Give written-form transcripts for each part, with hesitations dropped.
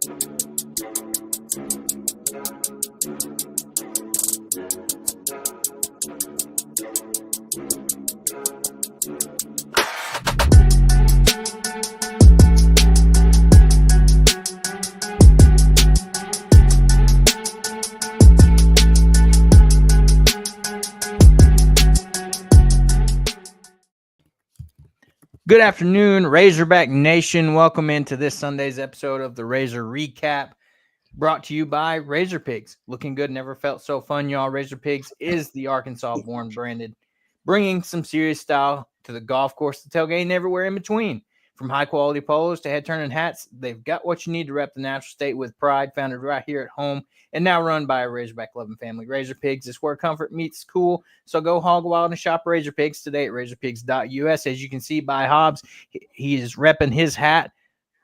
Good afternoon, Razorback Nation. Welcome into this Sunday's episode of the Razor Recap, brought to you by Razor Pigs. Looking good, never felt so fun, y'all. Razor Pigs is the Arkansas-born branded, bringing some serious style to the golf course, the tailgate, and everywhere in between. From high-quality polos to head-turning hats, they've got what you need to rep the natural state with pride, founded right here at home, and now run by a Razorback-loving family. Razor Pigs is where comfort meets cool, so go hog wild and shop Razor Pigs today at razorpigs.us. As you can see by Hobbs, he is repping his hat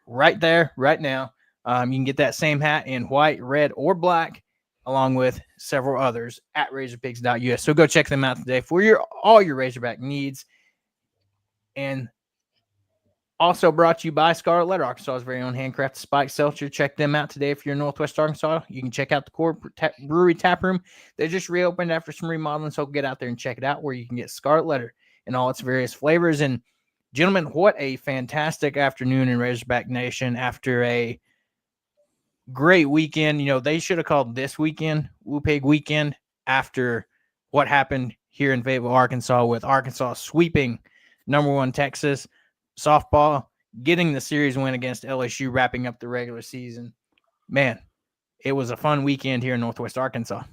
right there, right now. You can get that same hat in white, red, or black, along with several others at razorpigs.us. So go check them out today for all your Razorback needs. And also brought to you by Scarlet Letter, Arkansas's very own handcrafted spike seltzer. Check them out today if you're in Northwest Arkansas. You can check out the Core Brewery Tap Room. They just reopened after some remodeling, so get out there and check it out, where you can get Scarlet Letter in all its various flavors. And gentlemen, what a fantastic afternoon in Razorback Nation after a great weekend. You know, they should have called this weekend Woo Pig Weekend after what happened here in Fayetteville, Arkansas, with Arkansas sweeping number one Texas softball, getting the series win against LSU, wrapping up the regular season. Man, it was a fun weekend here in Northwest Arkansas.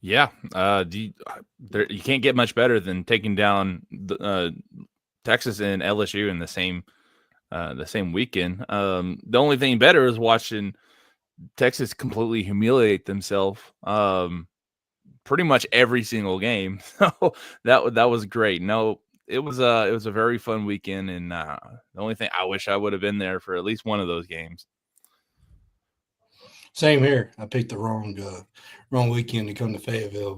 Yeah, you can't get much better than taking down Texas and LSU in the same weekend. The only thing better is watching Texas completely humiliate themselves pretty much every single game. So that was great. No, it was a very fun weekend, and the only thing I wish I would have been there for at least one of those games. Same here. I picked the wrong weekend to come to Fayetteville,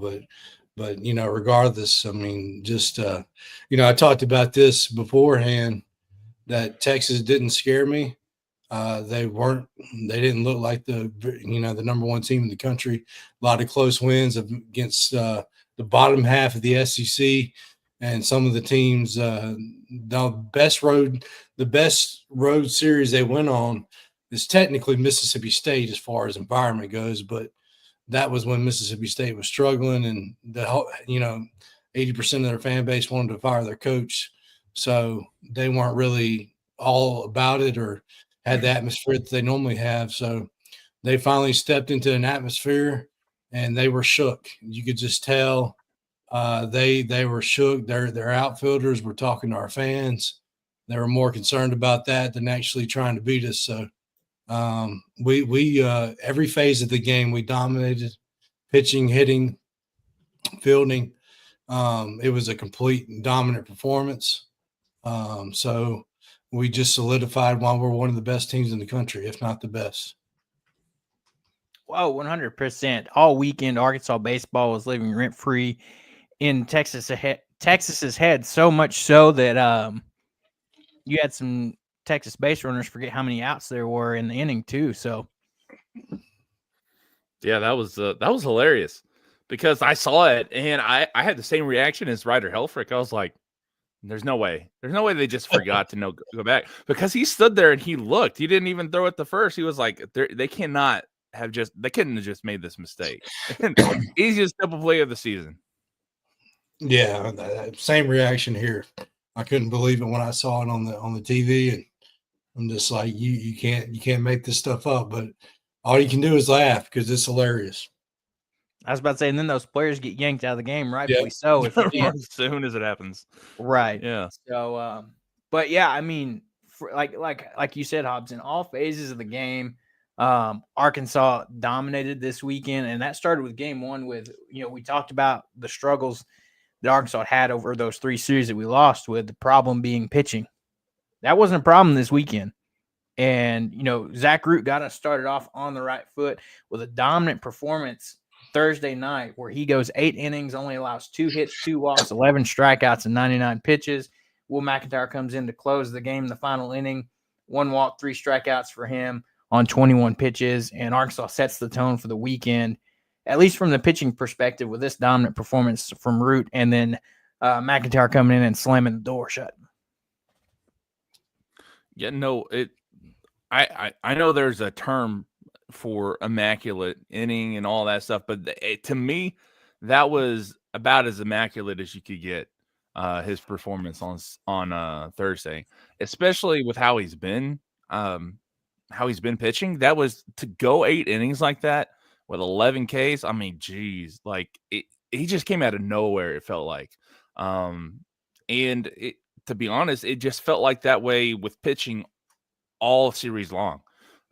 but you know, regardless, I mean, just I talked about this beforehand that Texas didn't scare me. They didn't look like the number one team in the country. A lot of close wins against the bottom half of the SEC. And some of the teams, the best road series they went on is technically Mississippi State as far as environment goes, but that was when Mississippi State was struggling, and 80% of their fan base wanted to fire their coach, so they weren't really all about it or had the atmosphere that they normally have. So they finally stepped into an atmosphere, and they were shook. You could just tell. They were shook. Their outfielders were talking to our fans. They were more concerned about that than actually trying to beat us. So we every phase of the game we dominated, pitching, hitting, fielding. It was a complete and dominant performance. So we just solidified why we're one of the best teams in the country, if not the best. Wow, 100%. All weekend, Arkansas baseball was living rent-free in Texas's head, so much so that you had some Texas base runners forget how many outs there were in the inning too. So yeah, that was hilarious, because I saw it and I had the same reaction as Ryder Helfrich. I was like, there's no way they just forgot to go back, because he stood there and he looked. He didn't even throw it the first. He was like, they couldn't have just made this mistake. Easiest double play of the season. Yeah, same reaction here. I couldn't believe it when I saw it on the TV, and I'm just like, you can't make this stuff up. But all you can do is laugh, because it's hilarious. I was about to say, and then those players get yanked out of the game, rightfully so. As soon as it happens, right? Yeah. So, but yeah, I mean, like you said, Hobbs, in all phases of the game, Arkansas dominated this weekend, and that started with game one. With we talked about the struggles that Arkansas had over those three series that we lost, with the problem being pitching. That wasn't a problem this weekend. And, Zach Root got us started off on the right foot with a dominant performance Thursday night, where he goes 8 innings, only allows 2 hits, 2 walks, 11 strikeouts, and 99 pitches. Will McIntyre comes in to close the game in the final inning. 1 walk, 3 strikeouts for him on 21 pitches, and Arkansas sets the tone for the weekend, at least from the pitching perspective, with this dominant performance from Root, and then McIntyre coming in and slamming the door shut. Yeah, no, I know there's a term for immaculate inning and all that stuff, but to me, that was about as immaculate as you could get. His performance on Thursday, especially with how he's been pitching. That was to go 8 innings like that with 11 Ks. I mean, geez, like he just came out of nowhere. It felt like, to be honest, it just felt like that way with pitching all series long.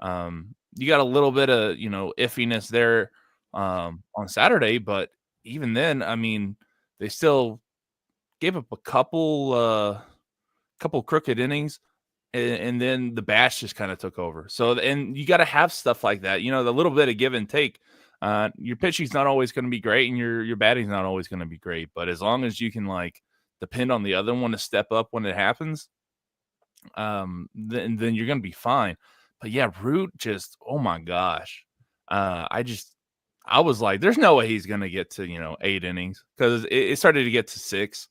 You got a little bit of, iffiness there on Saturday, but even then, I mean, they still gave up a couple crooked innings, and then the bats just kind of took over. So, and you got to have stuff like that, the little bit of give and take. Your pitching's not always going to be great, and your batting's not always going to be great. But as long as you can depend on the other one to step up when it happens, then you're going to be fine. But yeah, Root just, oh my gosh. I was like, there's no way he's going to get to, 8 innings, because it started to get to 6.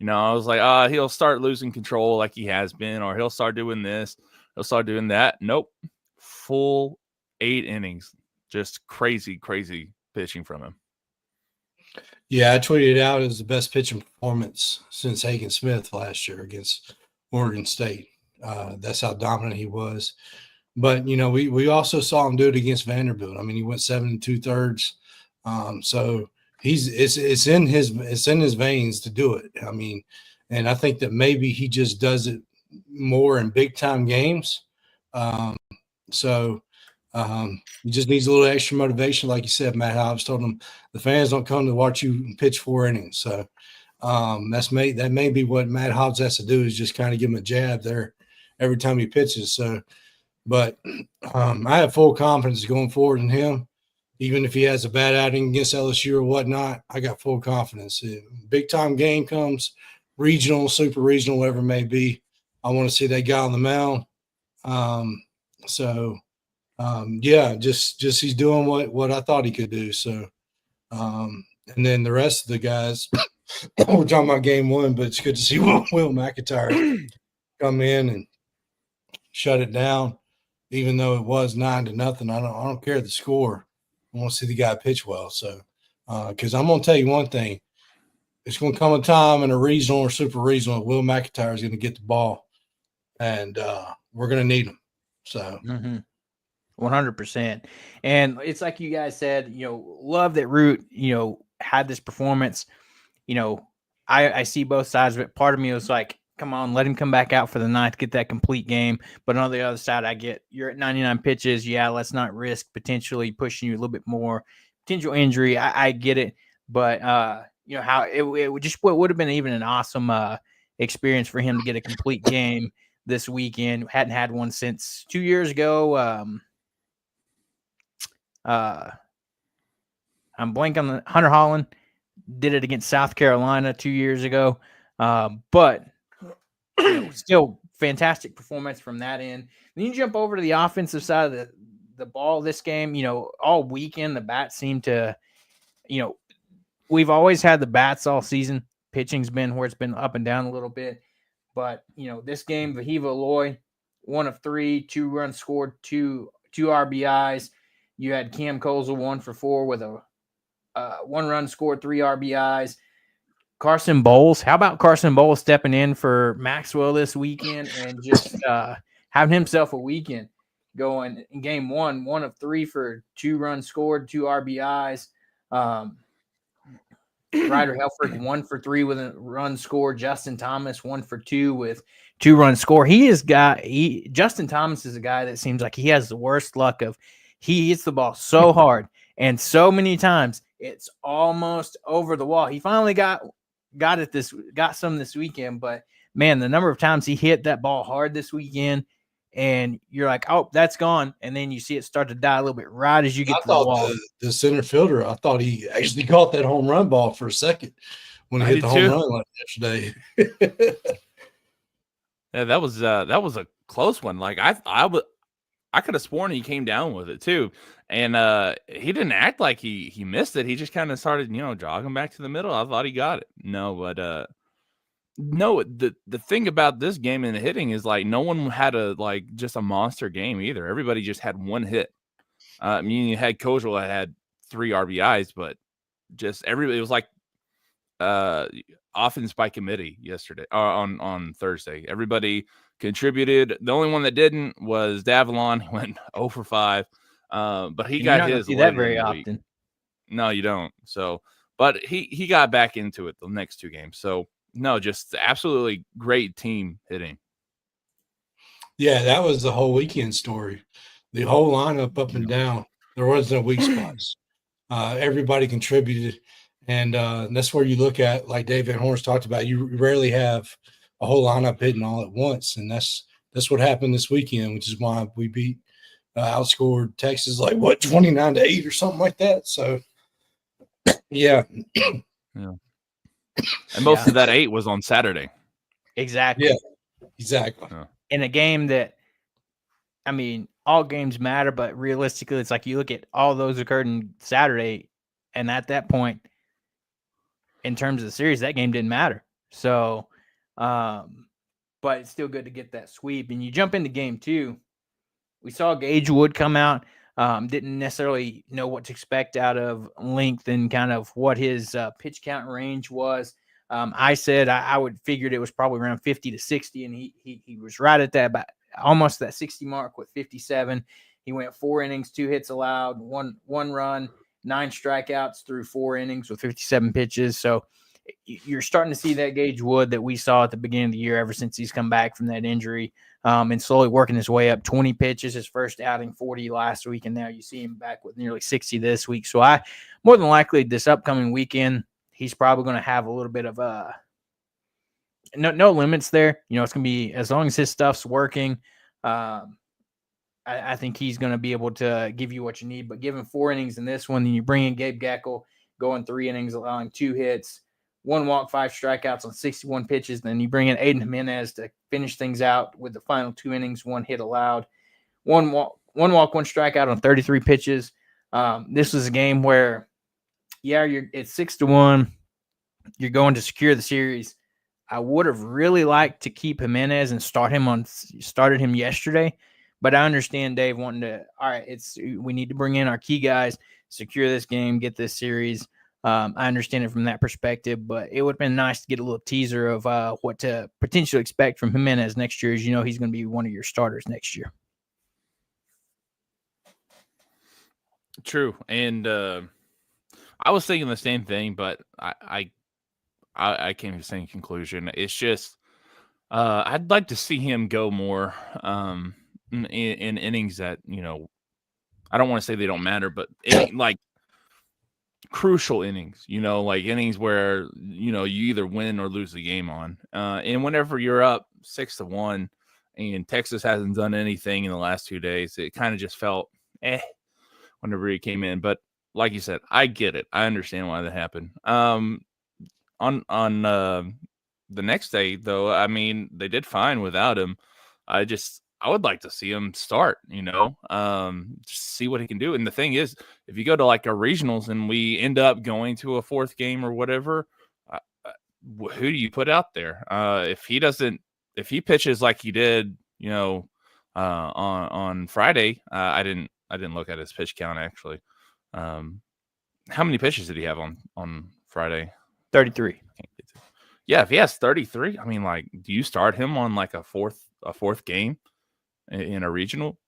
I was like, he'll start losing control like he has been, or he'll start doing this, he'll start doing that. Nope. Full 8 innings. Just crazy, crazy pitching from him. Yeah, I tweeted it out as the best pitching performance since Hagen Smith last year against Oregon State. That's how dominant he was. But, we also saw him do it against Vanderbilt. I mean, he went 7 2/3. So it's in his veins to do it. I mean, and I think that maybe he just does it more in big time games. He just needs a little extra motivation. Like you said, Matt Hobbs told him the fans don't come to watch you pitch 4 innings. So that may be what Matt Hobbs has to do, is just kind of give him a jab there every time he pitches. So, but I have full confidence going forward in him. Even if he has a bad outing against LSU or whatnot, I got full confidence. Big time game comes, regional, super regional, whatever it may be, I want to see that guy on the mound. Just he's doing what I thought he could do. So, and then the rest of the guys, we're talking about game 1, but it's good to see Will McIntyre come in and shut it down, even though it was 9-0. I don't care the score. I want to see the guy pitch well. So, because I'm going to tell you one thing, it's going to come a time in a regional or super regional, Will McIntyre is going to get the ball, and we're going to need him. So. 100%. And it's like you guys said, love that Root, had this performance. I see both sides of it. Part of me was like, come on, let him come back out for the 9th, get that complete game. But on the other side, I get, you're at 99 pitches. Yeah, let's not risk potentially pushing you a little bit more. Potential injury, I get it. But, how it would have been even an awesome experience for him to get a complete game this weekend. Hadn't had one since 2 years ago. I'm blanking on the Hunter Holland did it against South Carolina 2 years ago. But still fantastic performance from that end. Then you jump over to the offensive side of the ball this game. All weekend the bats seem to, we've always had the bats all season. Pitching's been where it's been up and down a little bit. But, this game, Vahiva Aloy, 1 of 3, 2 runs scored, 2 RBIs. You had Cam Kozel 1 for 4 with a 1 run scored, 3 RBIs. Carson Bowles. How about Carson Bowles stepping in for Maxwell this weekend and just having himself a weekend, going in game 1, 1 of 3 for 2 runs scored, 2 RBIs. Ryder Helfrich 1 for 3 with a run scored. Justin Thomas 1 for 2 with 2 runs scored. Justin Thomas is a guy that seems like he has the worst luck of. He hits the ball so hard and so many times it's almost over the wall. He finally got some this weekend, but man, the number of times he hit that ball hard this weekend, and you're like, oh, that's gone, and then you see it start to die a little bit right as you get to the wall. The center fielder, I thought he actually caught that home run ball for a second when he hit the home run like yesterday. Yeah, that was a close one. Like I could have sworn he came down with it too. And he didn't act like he missed it. He just kind of started, jogging back to the middle. I thought he got it. No, but no, the thing about this game and the hitting is like no one had just a monster game either. Everybody just had one hit. I mean, you had Kojal that had 3 RBIs, but just everybody, it was like offense by committee yesterday on Thursday. Everybody contributed. The only one that didn't was Davalon. He went 0 for 5. But he got his see later that very in the week. often. No, you don't. So, but he got back into it the next 2 games. So, no, just absolutely great team hitting. Yeah, that was the whole weekend story. The whole lineup up and down. There was no weak spots. Everybody contributed. And that's where you look at, like Dave Van Horn's talked about, you rarely have a whole lineup hitting all at once. And that's what happened this weekend, which is why we outscored Texas 29-8 or something like that. So, yeah. Yeah. And most of that 8 was on Saturday. Exactly. Yeah, exactly. Yeah. In a game that, I mean, all games matter, but realistically, it's like you look at all those occurred on Saturday, and at that point, in terms of the series, that game didn't matter. So, but it's still good to get that sweep. And you jump into game 2. We saw Gage Wood come out. Didn't necessarily know what to expect out of length and kind of what his pitch count range was. I said I would figured it was probably around 50 to 60, and he was right at that, about almost that 60 mark with 57. He went 4 innings, 2 hits allowed, one run, 9 strikeouts through 4 innings with 57 pitches. So you're starting to see that Gage Wood that we saw at the beginning of the year ever since he's come back from that injury, and slowly working his way up. 20 pitches his first outing, 40 last week, and now you see him back with nearly 60 this week. So I more than likely this upcoming weekend he's probably going to have a little bit of no limits there. It's going to be as long as his stuff's working. I think he's going to be able to give you what you need. But given 4 innings in this one, then you bring in Gabe Geckel, going 3 innings, allowing 2 hits, 1 walk, 5 strikeouts on 61 pitches. Then you bring in Aiden Jimenez to finish things out with the final 2 innings, 1 hit allowed, 1 walk, 1 strikeout on 33 pitches. This was a game where, it's 6-1. You're going to secure the series. I would have really liked to keep Jimenez and started him yesterday, but I understand Dave wanting to. All right, we need to bring in our key guys, secure this game, get this series. I understand it from that perspective, but it would have been nice to get a little teaser of what to potentially expect from Jimenez next year. As you know, he's going to be one of your starters next year. True, and I was thinking the same thing, but I came to the same conclusion. It's just I'd like to see him go more in innings that I don't want to say they don't matter, but like crucial innings. Like innings where you either win or lose the game on. And whenever you're up 6-1, and Texas hasn't done anything in the last 2 days, it kind of just felt whenever he came in, but. Like you said, I get it. I understand why that happened. On the next day, though, I mean, they did fine without him. I would like to see him start. Just see what he can do. And the thing is, if you go to like our regionals and we end up going to a 4th game or whatever, who do you put out there? If he pitches like he did, on Friday, I didn't look at his pitch count actually. How many pitches did he have on Friday? 33. Yeah, if he has 33, I mean, like, do you start him on like a fourth game in a regional?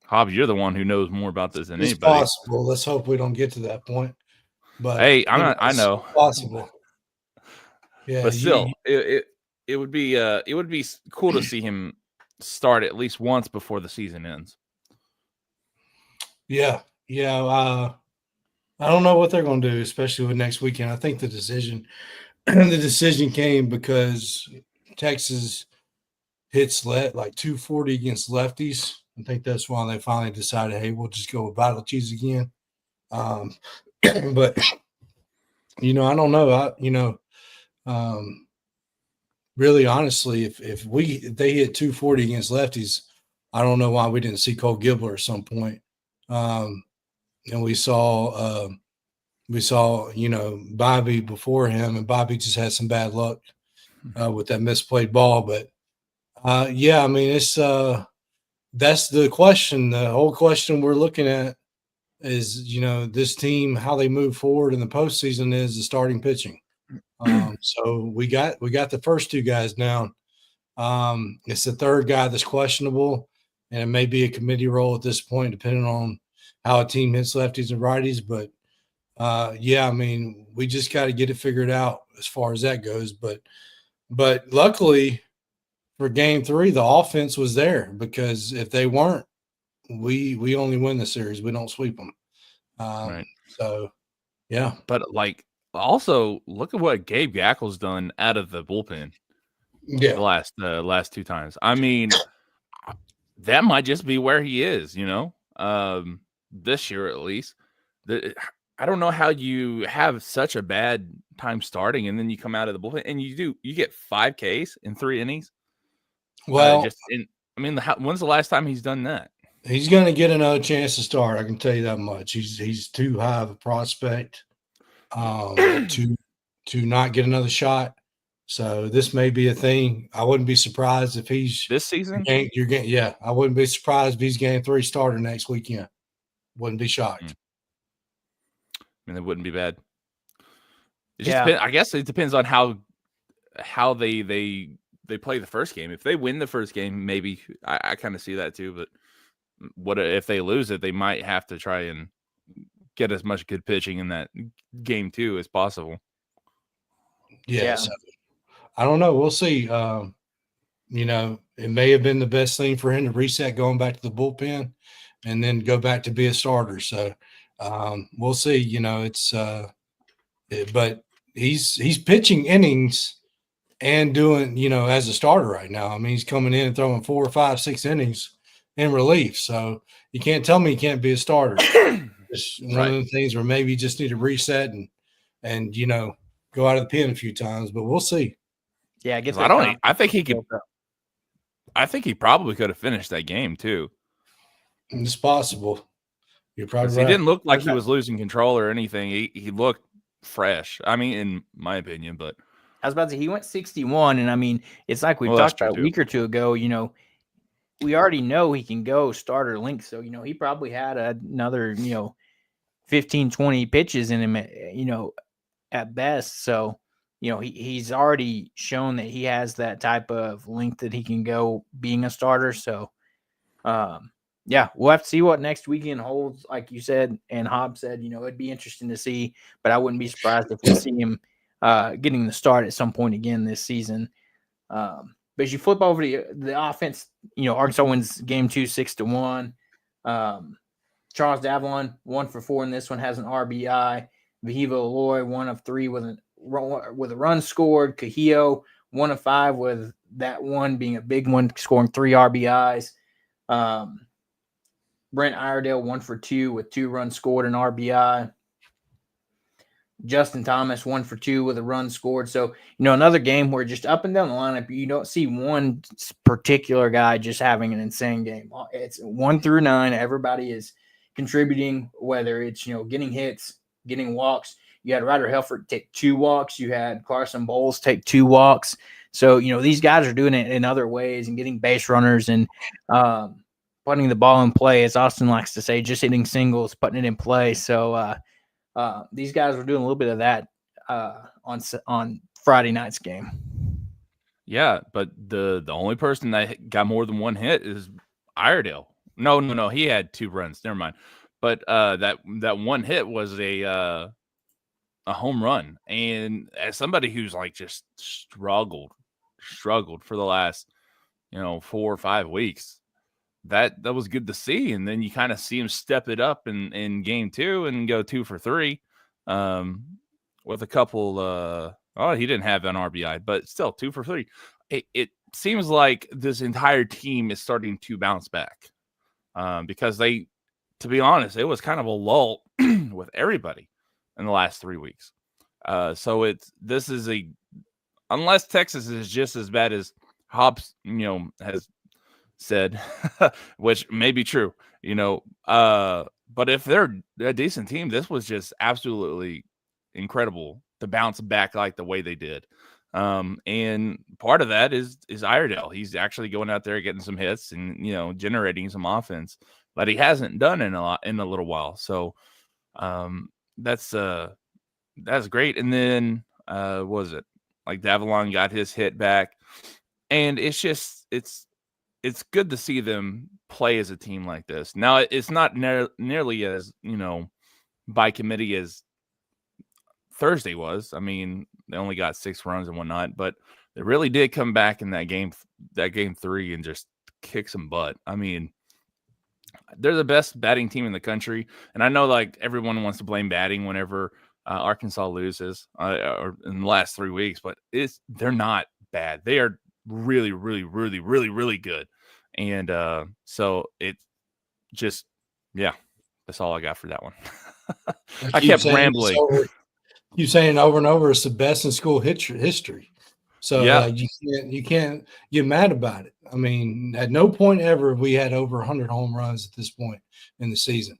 Hobbs, you're the one who knows more about this than anybody. It's possible. Let's hope we don't get to that point. But hey, I know possible. Yeah, but still, it would be cool to see him start at least once before the season ends. Yeah. I don't know what they're going to do, especially with next weekend. I think the decision came because Texas hits like 240 against lefties. I think that's why they finally decided, hey, we'll just go with Vital Cheese again. But I don't know. really honestly, if they hit 240 against lefties, I don't know why we didn't see Cole Gibler at some point. And we saw Bobby before him, and Bobby just had some bad luck with that misplayed ball. But yeah, I mean, it's that's the question. The whole question we're looking at is, this team, how they move forward in the postseason is the starting pitching. So we got the first two guys down. It's the third guy that's questionable, and it may be a committee role at this point, depending on how a team hits lefties and righties. But yeah, I mean, we just got to get it figured out as far as that goes. But luckily for Game 3, the offense was there, because if they weren't, we only win the series. We don't sweep them. Right. So yeah, but also look at what Gabe Gackel's done out of the bullpen. Yeah, the last two times. I mean, that might just be where he is, this year at least. I don't know how you have such a bad time starting and then you come out of the bullpen and you get 5 Ks in 3 innings. Well, when's the last time he's done that? He's going to get another chance to start. I can tell you that much. He's too high of a prospect to not get another shot. So this may be a thing. I wouldn't be surprised if he's this season. Yeah, I wouldn't be surprised if he's Game 3 starter next weekend. Wouldn't be shocked. I mean, it wouldn't be bad. It just depends, I guess it depends on how they play the first game. If they win the first game, maybe I kind of see that too. But what if they lose it? They might have to try and get as much good pitching in that Game 2 as possible. Yeah. So, I don't know. We'll see. It may have been the best thing for him to reset going back to the bullpen and then go back to be a starter. So we'll see. But he's pitching innings and doing, as a starter right now. I mean, he's coming in and throwing 4, 5, 6 innings in relief. So you can't tell me he can't be a starter. It's one of the things where maybe you just need to reset and go out of the pen a few times, but we'll see. Yeah, I think he could. I think he probably could have finished that game too. It's possible. You're probably right. He didn't look like he was losing control or anything. He looked fresh. I mean, in my opinion, but I was about to say he went 61, and I mean, it's like we talked about a week or two ago. We already know he can go starter length, so he probably had another 15, 20 pitches in him, at best. So he's already shown that he has that type of length that he can go being a starter. So yeah, we'll have to see what next weekend holds. Like you said, and Hobbs said, it'd be interesting to see, but I wouldn't be surprised if we see him getting the start at some point again this season. But as you flip over to the offense, Arkansas wins Game 2, 6-1. Charles Davalon 1 for 4 in this one, has an RBI. Vahiva Aloy 1 of 3 with a run scored. Cahillo 1 of 5 with that one being a big one, scoring 3 RBIs. Brent Iredale 1 for 2 with 2 runs scored and RBI. Justin Thomas 1 for 2 with a run scored. So, another game where just up and down the lineup, you don't see one particular guy just having an insane game. It's 1 through 9. Everybody is contributing, whether it's, getting hits, getting walks. You had Ryder Helford take 2 walks. You had Carson Bowles take 2 walks. So, these guys are doing it in other ways and getting base runners and putting the ball in play, as Austin likes to say, just hitting singles, putting it in play. So, these guys were doing a little bit of that on Friday night's game. Yeah, but the only person that got more than 1 hit is Iredale. No, he had 2 runs. Never mind. But that 1 hit was a home run. And as somebody who's just struggled for the last 4 or 5 weeks, that was good to see. And then you kind of see him step it up in Game 2 and go 2 for 3 with a couple. He didn't have an RBI, but still 2 for 3. It seems like this entire team is starting to bounce back because to be honest, it was kind of a lull with everybody in the last 3 weeks. So this is unless Texas is just as bad as Hobbs, has said, which may be true, but if they're a decent team, this was just absolutely incredible to bounce back like the way they did. And part of that is Iredale. He's actually going out there getting some hits and generating some offense, but he hasn't done in a little while. So that's great. And then what was it? Like Davalon got his hit back, and it's good to see them play as a team like this. Now it's not nearly as by committee as Thursday was. I mean, they only got 6 runs and whatnot, but they really did come back in that game 3 and just kick some butt. I mean, they're the best batting team in the country, and I know like everyone wants to blame batting whenever Arkansas loses or in the last 3 weeks, but they're not bad. They are really, really, really, really, really good, and so it just that's all I got for that one. I kept rambling. You saying over and over it's the best in school history. So you can't get mad about it. I mean, at no point ever have we had over 100 home runs at this point in the season.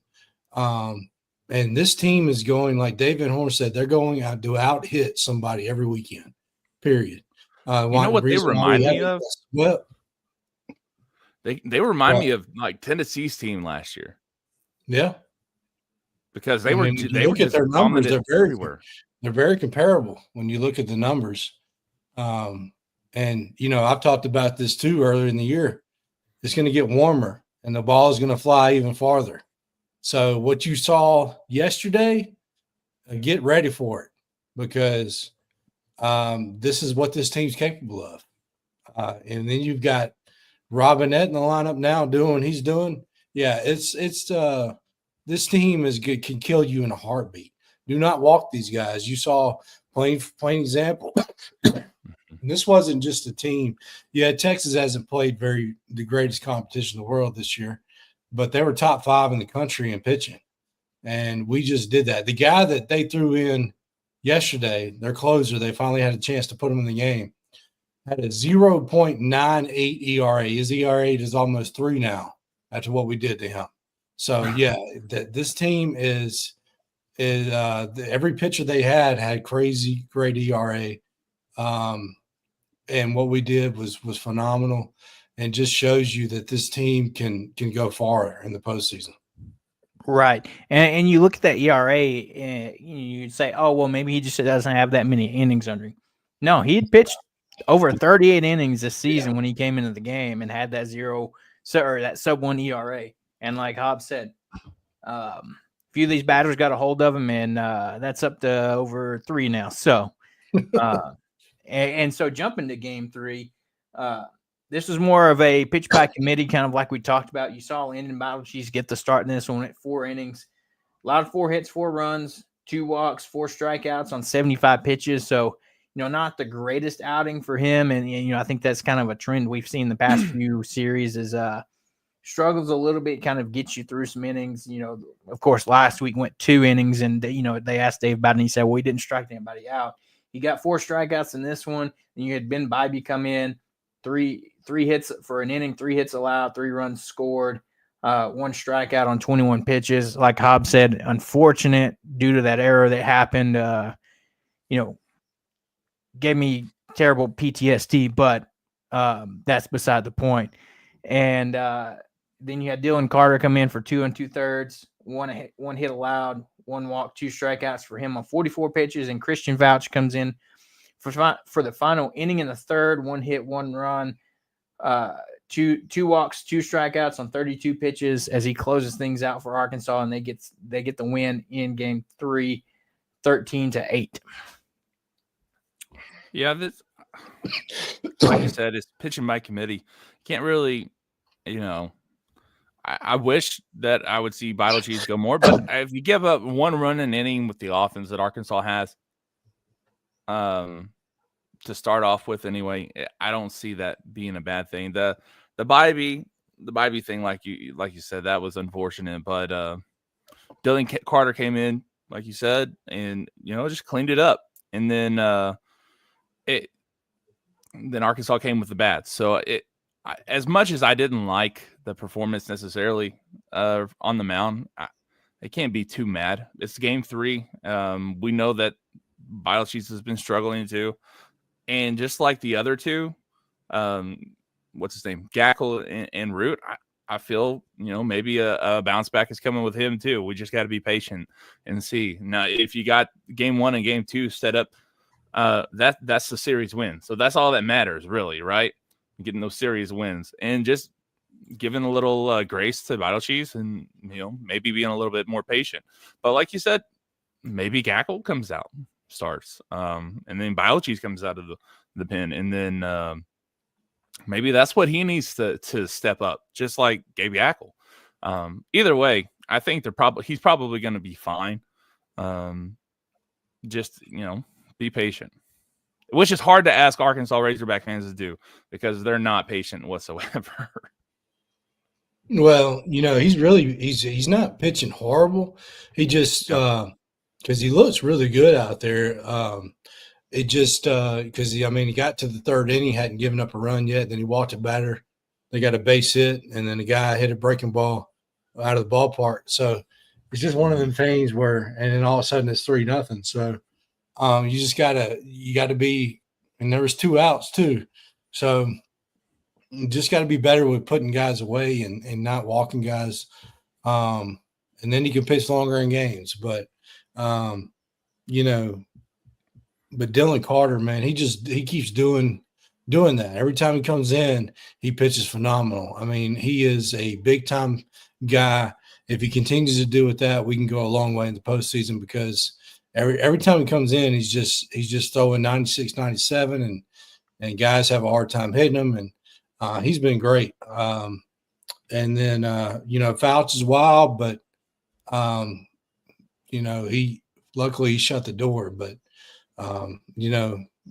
And this team is going, like David Horn said, they're going out to out hit somebody every weekend. Period. You know what they remind me of? Well, they remind me of like Tennessee's team last year. Yeah. Because they were look at their numbers, they're very comparable when you look at the numbers. And I've talked about this too earlier in the year. It's going to get warmer and the ball is going to fly even farther. So what you saw yesterday, get ready for it, because this is what this team's capable of. And then you've got Robinette in the lineup now doing what he's doing. Yeah, it's this team is good, can kill you in a heartbeat. Do not walk these guys. You saw plain example. And this wasn't just a team. Yeah, Texas hasn't played the greatest competition in the world this year, but they were top 5 in the country in pitching. And we just did that. The guy that they threw in yesterday, their closer, they finally had a chance to put him in the game, had a 0.98 ERA. His ERA is almost 3 now after what we did to him. So, this team is every pitcher they had crazy great ERA. And what we did was phenomenal, and just shows you that this team can go far in the postseason. Right. And you look at that ERA and you'd say, oh, well, maybe he just doesn't have that many innings under him. No, he had pitched over 38 innings this season when he came into the game and had that that sub-1 ERA. And like Hobbs said, a few of these batters got a hold of him, and that's up to over 3 now. So, and so jumping to game 3, this was more of a pitch by committee, kind of like we talked about. You saw Landon Battlecheese get the start in this one at 4 innings. A lot of 4 hits, 4 runs, 2 walks, 4 strikeouts on 75 pitches. So, not the greatest outing for him. And, I think that's kind of a trend we've seen the past few series is struggles a little bit, kind of gets you through some innings. Of course, last week went 2 innings, and, they asked Dave about it, and he said, well, he didn't strike anybody out. He got 4 strikeouts in this one. And you had Ben Bybee come in, 3 hits for an inning, 3 hits allowed, 3 runs scored, 1 strikeout on 21 pitches. Like Hobbs said, unfortunate due to that error that happened, gave me terrible PTSD, but that's beside the point. And then you had Dylan Carter come in for 2 2/3, 1 hit allowed, 1 walk, 2 strikeouts for him on 44 pitches. And Christian Vouch comes in for the final inning in the 3rd, 1 hit, 1 run, 2 walks, 2 strikeouts on 32 pitches as he closes things out for Arkansas, and they get the win in game 3, 13-8. Yeah, this, like you said, it's pitching by committee. Can't really, I wish that I would see Battlecheese go more, but if you give up 1 run an inning with the offense that Arkansas has, to start off with anyway, I don't see that being a bad thing. The Bybee thing, like you said, that was unfortunate, but Dylan Carter came in, like you said, and just cleaned it up. And then then Arkansas came with the bats. So as much as I didn't like the performance necessarily on the mound, it can't be too mad. It's game 3. We know that Bri Ellis has been struggling too. And just like the other two, what's his name? Gackle and Root, I feel, maybe a bounce back is coming with him too. We just got to be patient and see. Now, if you got game 1 and game 2 set up, that's the series win. So that's all that matters, really, right? Getting those series wins and just giving a little grace to Vital Cheese and, maybe being a little bit more patient. But like you said, maybe Gackle comes out, starts, and then Vital Cheese comes out of the pen, and then maybe that's what he needs to step up, just like Gabe Gackle. Either way, I think he's probably going to be fine. Just, be patient, which is hard to ask Arkansas Razorback fans to do because they're not patient whatsoever. Well, he's not pitching horrible. He just because he looks really good out there. It just because he got to the 3rd inning, hadn't given up a run yet. Then he walked a batter. They got a base hit, and then the guy hit a breaking ball out of the ballpark. So it's just one of them things where, and then all of a sudden it's 3-0. So you just gotta be, and there was 2 outs too. So you just got to be better with putting guys away and not walking guys. And then he can pitch longer in games. But, but Dylan Carter, man, he keeps doing that. Every time he comes in, he pitches phenomenal. I mean, he is a big time guy. If he continues to do with that, we can go a long way in the postseason because every time he comes in, he's just throwing 96, 97 and guys have a hard time hitting him. And, he's been great. And then, Fouch is wild, but, luckily he shut the door. But,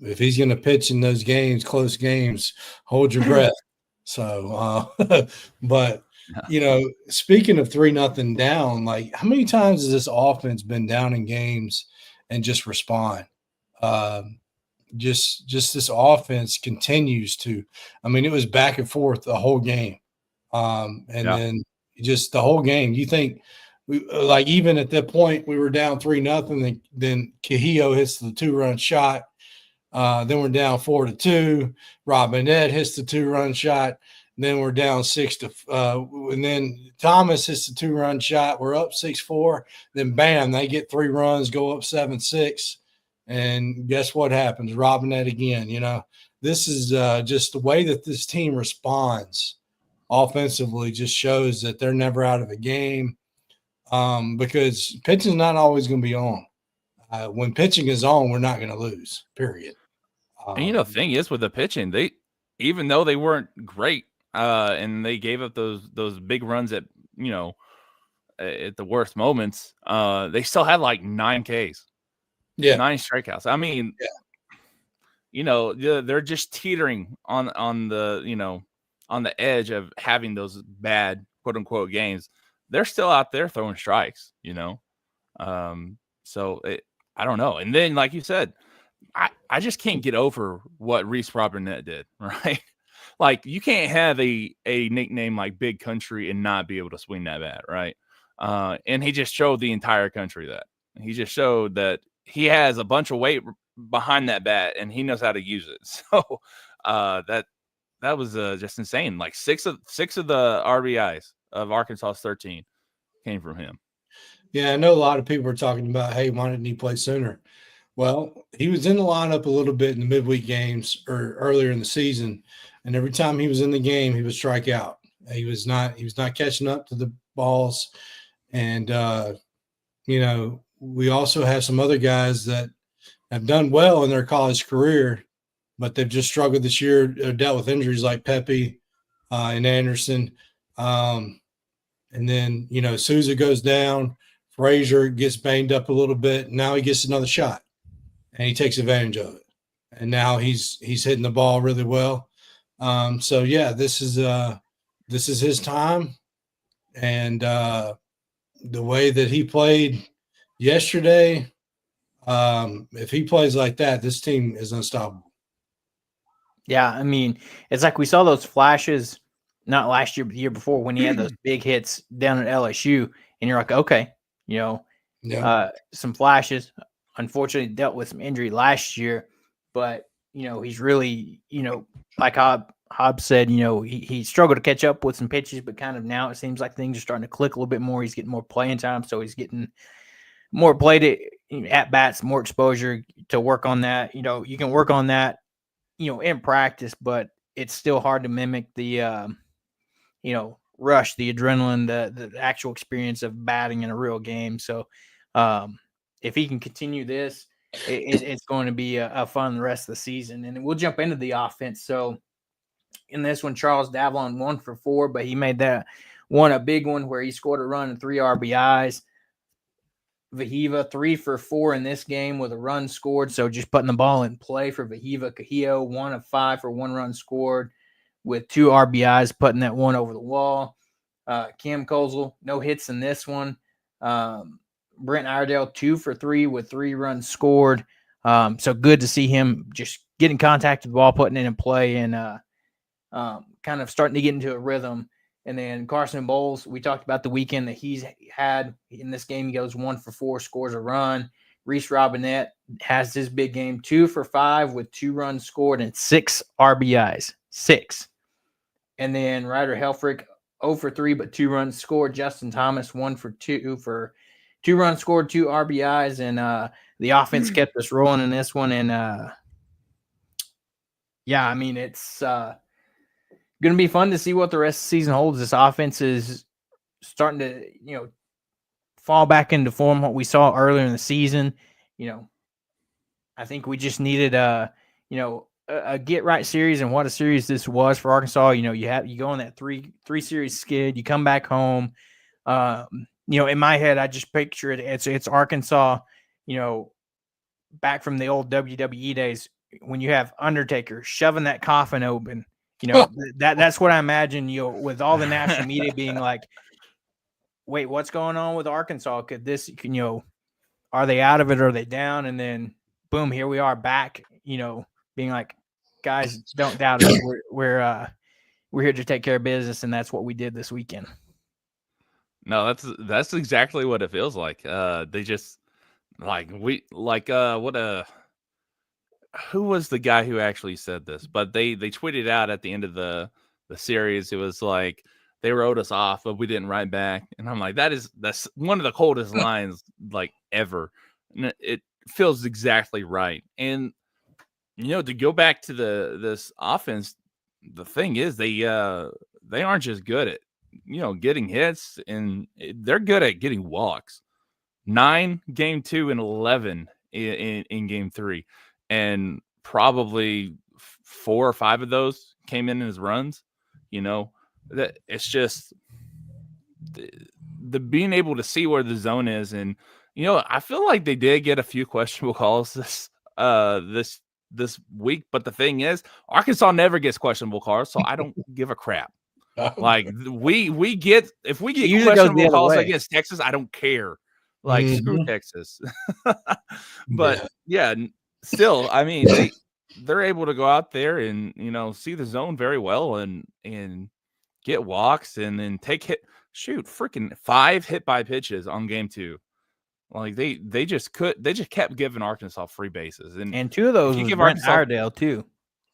if he's going to pitch in those games, close games, hold your breath. So, but, speaking of 3-0 down, like how many times has this offense been down in games and just respond? Just this offense continues to, it was back and forth the whole game. Then just the whole game, you think even at that point we were down 3-0, then Cahillo hits the 2-run shot. Then we're down 4-2. Robinette hits the 2-run shot. Then we're down 6-4. And then Thomas hits the 2-run shot. We're up 6-4. Then bam, they get 3 runs, go up 7-6. And guess what happens? Robinette again. This is just the way that this team responds offensively just shows that they're never out of a game because pitching is not always going to be on. When pitching is on, we're not going to lose, period. And the thing is with the pitching, even though they weren't great and they gave up those big runs at the worst moments, they still had like 9 Ks. Yeah, 9 strikeouts. They're just teetering on the edge of having those bad quote unquote games. They're still out there throwing strikes, So I don't know. And then, like you said, I just can't get over what Reese Robinette did, right? Like you can't have a nickname like Big Country and not be able to swing that bat, right? And he just showed the entire country that. He just showed that he has a bunch of weight behind that bat and he knows how to use it. So that was just insane. Like six of the RBIs of Arkansas's 13 came from him. Yeah, I know a lot of people are talking about, hey, why didn't he play sooner? Well, he was in the lineup a little bit in the midweek games or earlier in the season, and every time he was in the game, he would strike out. He was not catching up to the balls, and we also have some other guys that have done well in their college career, but they've just struggled this year, dealt with injuries like Pepe and Anderson. And then, Souza goes down. Frazier gets banged up a little bit. Now he gets another shot, and he takes advantage of it. And now he's hitting the ball really well. So, yeah, this is his time. And the way that he played yesterday, if he plays like that, this team is unstoppable. Yeah, I mean, it's like we saw those flashes not last year, but the year before when he had those big hits down at LSU, and you're like, okay, some flashes. Unfortunately, dealt with some injury last year, but he's really, like Hobbs said, he struggled to catch up with some pitches, but kind of now it seems like things are starting to click a little bit more. He's getting more playing time, so he's getting more played at bats, more exposure to work on that. You can work on that in practice, but it's still hard to mimic the, rush, the adrenaline, the actual experience of batting in a real game. So if he can continue this, it's going to be a fun rest of the season. And we'll jump into the offense. So in this one, Charles Davlon 1 for 4, but he made that one a big one where he scored a run and 3 RBIs. Vahiva 3 for 4 in this game with a run scored. So just putting the ball in play for Vahiva. Cahillo 1 of 5 for 1 run scored with 2 RBIs, putting that one over the wall. Cam Kozel, no hits in this one. Brent Iredale 2 for 3 with 3 runs scored. So good to see him just getting contact with the ball, putting it in play, and kind of starting to get into a rhythm. And then Carson Bowles, we talked about the weekend that he's had in this game. He goes 1 for 4, scores a run. Reese Robinette has his big game, 2 for 5 with 2 runs scored and 6 RBIs. 6. And then Ryder Helfrich, 0 for 3, but 2 runs scored. Justin Thomas, 1 for 2 for 2 runs scored, 2 RBIs. And the offense kept us rolling in this one. And, I mean, it's going to be fun to see what the rest of the season holds. This offense is starting to, fall back into form, what we saw earlier in the season. I think we just needed a get right series, and what a series this was for Arkansas. You go on that three series skid, you come back home. In my head, I just picture it. It's Arkansas, back from the old WWE days when you have Undertaker shoving that coffin open. That's what I imagine, with all the national media being like, wait, what's going on with Arkansas? Could this, are they out of it? Or are they down? And then boom, here we are back, being like, guys, don't doubt us. We're here to take care of business. And that's what we did this weekend. No, that's exactly what it feels like. They just who was the guy who actually said this? But they tweeted out at the end of the series. It was like they wrote us off, but we didn't write back. And I'm like, that's one of the coldest lines like ever. And it feels exactly right. And to go back to this offense, the thing is they aren't just good at getting hits, and they're good at getting walks. 9 game 2 and 11 in game 3. And probably 4 or 5 of those came in as runs. That it's just the being able to see where the zone is. And I feel like they did get a few questionable calls this week, but the thing is, Arkansas never gets questionable calls, so I don't give a crap. Like we get questionable calls against Texas, I don't care. Like screw Texas. But yeah, still, I mean, they're able to go out there and see the zone very well and get walks and then freaking 5 hit by pitches on game 2. Like they just kept giving Arkansas free bases, and 2 of those was Brent Iredale too.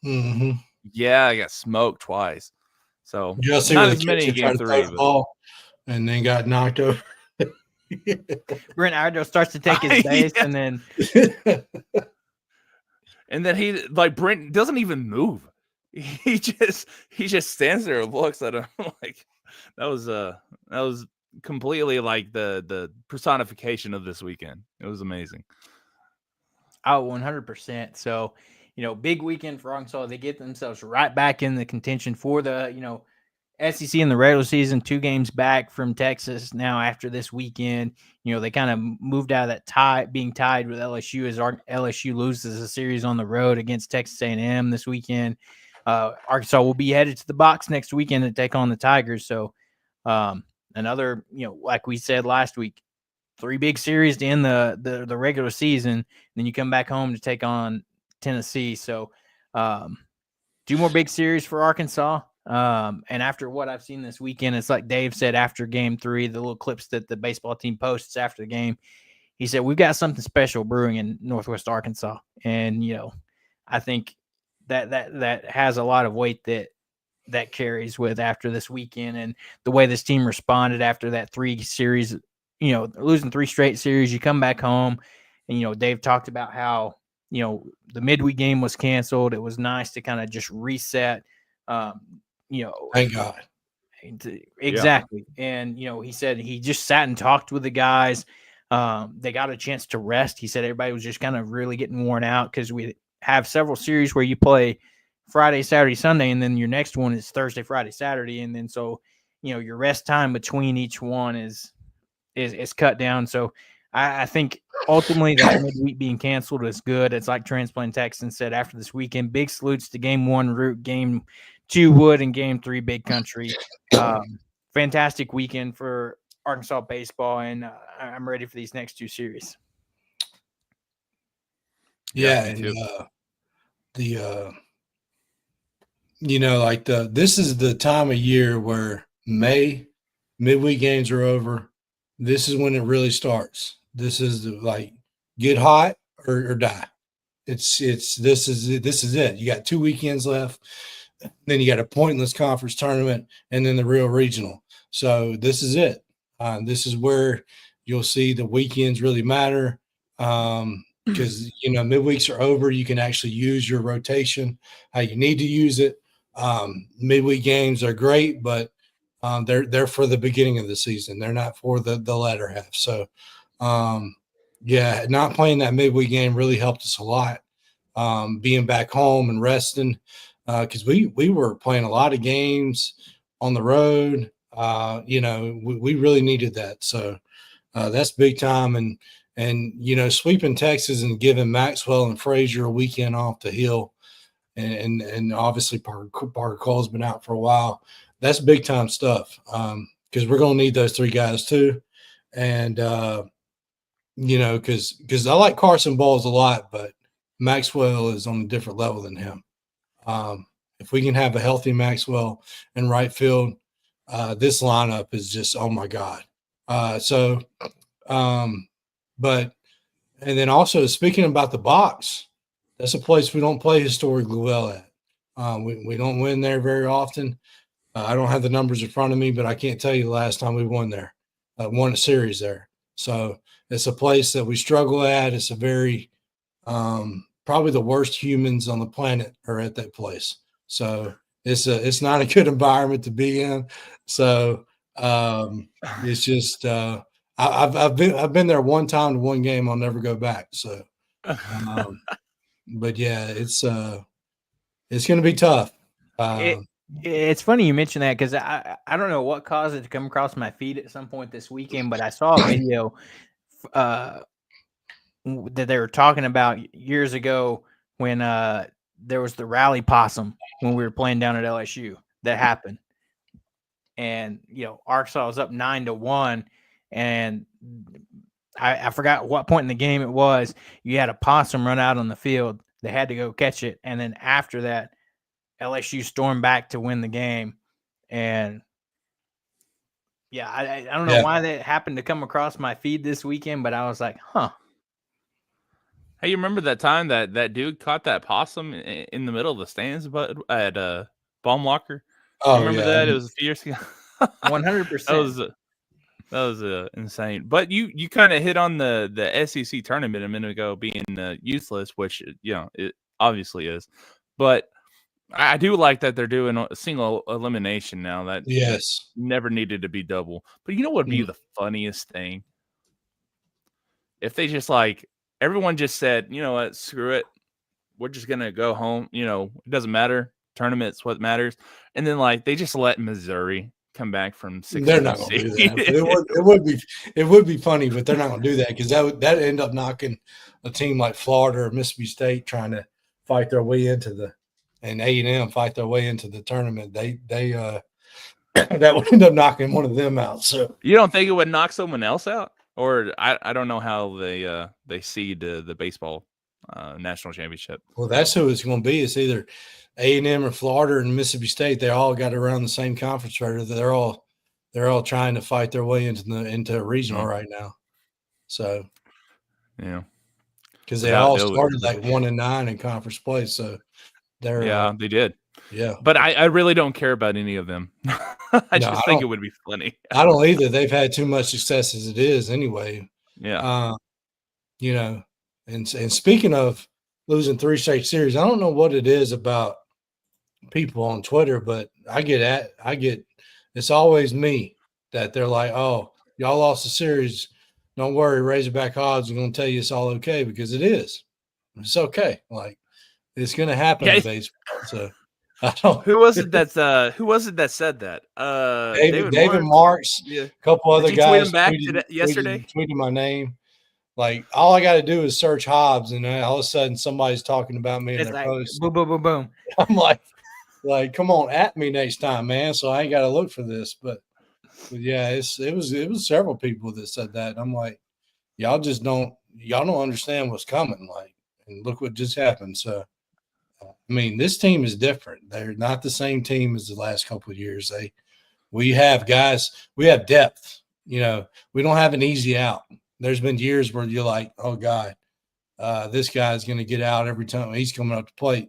Mm-hmm. Yeah, I got smoked twice. So Justin not as many in game 3, ball and then got knocked over. Brent Iredale starts to take his base, and then he Brent doesn't even move. He just stands there and looks at him like that was completely like the personification of this weekend. It was amazing. Oh, 100%. So, big weekend for Arkansas. They get themselves right back in the contention for the, SEC in the regular season, 2 games back from Texas. Now, after this weekend, they kind of moved out of that being tied with LSU as LSU loses a series on the road against Texas A&M this weekend. Arkansas will be headed to the box next weekend to take on the Tigers. So, another, like we said last week, 3 big series to end the regular season. Then you come back home to take on Tennessee. So, 2 more big series for Arkansas. And after what I've seen this weekend, it's like Dave said after game 3, the little clips that the baseball team posts after the game. He said, we've got something special brewing in Northwest Arkansas. And, I think that has a lot of weight that carries with after this weekend and the way this team responded after that 3 series, losing 3 straight series. You come back home and, Dave talked about how, the midweek game was canceled. It was nice to kind of just reset, Thank God. Exactly. Yeah. And, he said he just sat and talked with the guys. They got a chance to rest. He said everybody was just kind of really getting worn out because we have several series where you play Friday, Saturday, Sunday, and then your next one is Thursday, Friday, Saturday. And then so, your rest time between each one is cut down. So I think ultimately that midweek being canceled is good. It's like Transplant Texans said after this weekend, big salutes to game 1 Root, game 2 Wood, and game 3 Big Country. Fantastic weekend for Arkansas baseball, and I'm ready for these next 2 series. Yeah, and this is the time of year where midweek games are over. This is when it really starts. This is get hot or die. This is it. You got 2 weekends left. Then you got a pointless conference tournament and then the real regional. So this is it. This is where you'll see the weekends really matter. Because midweeks are over. You can actually use your rotation how you need to use it. Midweek games are great, but they're for the beginning of the season. They're not for the latter half. So not playing that midweek game really helped us a lot. Being back home and resting, because we were playing a lot of games on the road. We really needed that. So that's big time. And sweeping Texas and giving Maxwell and Frazier a weekend off the hill, and obviously Parker Cole's been out for a while. That's big time stuff, because we're going to need those 3 guys too. And because I like Carson Bowles a lot, but Maxwell is on a different level than him. If we can have a healthy Maxwell in right field, this lineup is just, oh my God. But then also speaking about the box, that's a place we don't play historically well at. We don't win there very often. I don't have the numbers in front of me, but I can't tell you the last time we won there, won a series there. So it's a place that we struggle at. It's a very probably the worst humans on the planet are at that place. So it's not a good environment to be in. So it's just I've been there one time to one game. I'll never go back. So, but yeah, it's going to be tough. It's funny you mentioned that because I don't know what caused it to come across my feed at some point this weekend, but I saw a video that they were talking about years ago when there was the rally possum when we were playing down at LSU that happened. And, Arkansas was up 9-1, and I forgot what point in the game it was. You had a possum run out on the field. They had to go catch it. And then after that, LSU stormed back to win the game. And yeah, I don't know why that happened to come across my feed this weekend, but I was like, huh. Hey, you remember that time that dude caught that possum in the middle of the stands at Baumwalker? Oh, remember that? It was a few years ago. 100%. That was insane. But you kind of hit on the SEC tournament a minute ago being useless, which it obviously is. But I do like that they're doing a single elimination now. That never needed to be double. But you know what would be the funniest thing? If they just everyone just said, you know what, screw it. We're just gonna go home. It doesn't matter. Tournament's what matters. And then they just let Missouri come back from 6. They're not going to do that. It would be funny, but they're not going to do that because that end up knocking a team like Florida or Mississippi State trying to fight their way into and A&M fight their way into the tournament. They that would end up knocking one of them out. So you don't think it would knock someone else out, or I don't know how they seed the baseball national championship. Well, that's who it's going to be. It's either A&M or Florida and Mississippi State. They all got around the same conference record. They're all trying to fight their way into a regional right now. So, yeah, because they all started like 1-9 in conference play. So they're they did. Yeah, but I really don't care about any of them. I think it would be funny. I don't either. They've had too much success as it is anyway. Yeah. And speaking of losing 3 straight series, I don't know what it is about people on Twitter, but I get it's always me that they're like, "Oh, y'all lost the series. Don't worry, Razorback Hobbs are going to tell you it's all okay," because it is. It's okay. Like, it's going to happen in baseball. So I don't. Who was it that said that? David Marks, a couple other guys yesterday. Tweeted my name. Like, all I got to do is search Hobbs, and all of a sudden somebody's talking about me in their post. Boom, boom, boom, boom. I'm like, come on, at me next time, man. So I ain't got to look for this. But yeah, it was several people that said that. And I'm like, y'all don't understand what's coming. Like, and look what just happened. So, I mean, this team is different. They're not the same team as the last couple of years. We have guys, we have depth. We don't have an easy out. There's been years where you're like, oh God, this guy's going to get out every time he's coming up to plate.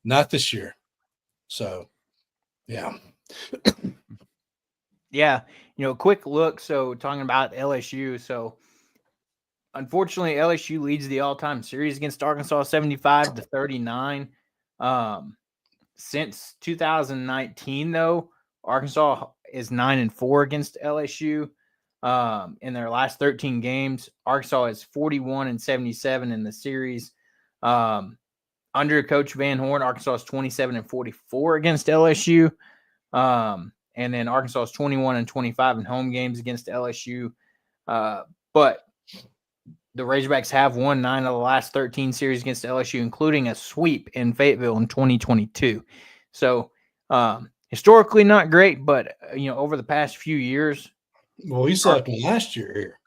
Not this year. So, yeah. Yeah. Quick look. So talking about LSU. So unfortunately, LSU leads the all-time series against Arkansas 75-39. Since 2019, though, Arkansas is 9-4 against LSU. In their last 13 games, Arkansas is 41-77 in the series. Under Coach Van Horn, Arkansas is 27-44 against LSU. And then Arkansas is 21-25 in home games against LSU. But the Razorbacks have won 9 of the last 13 series against LSU, including a sweep in Fayetteville in 2022. So historically not great, but over the past few years. Well, we swept them last year here.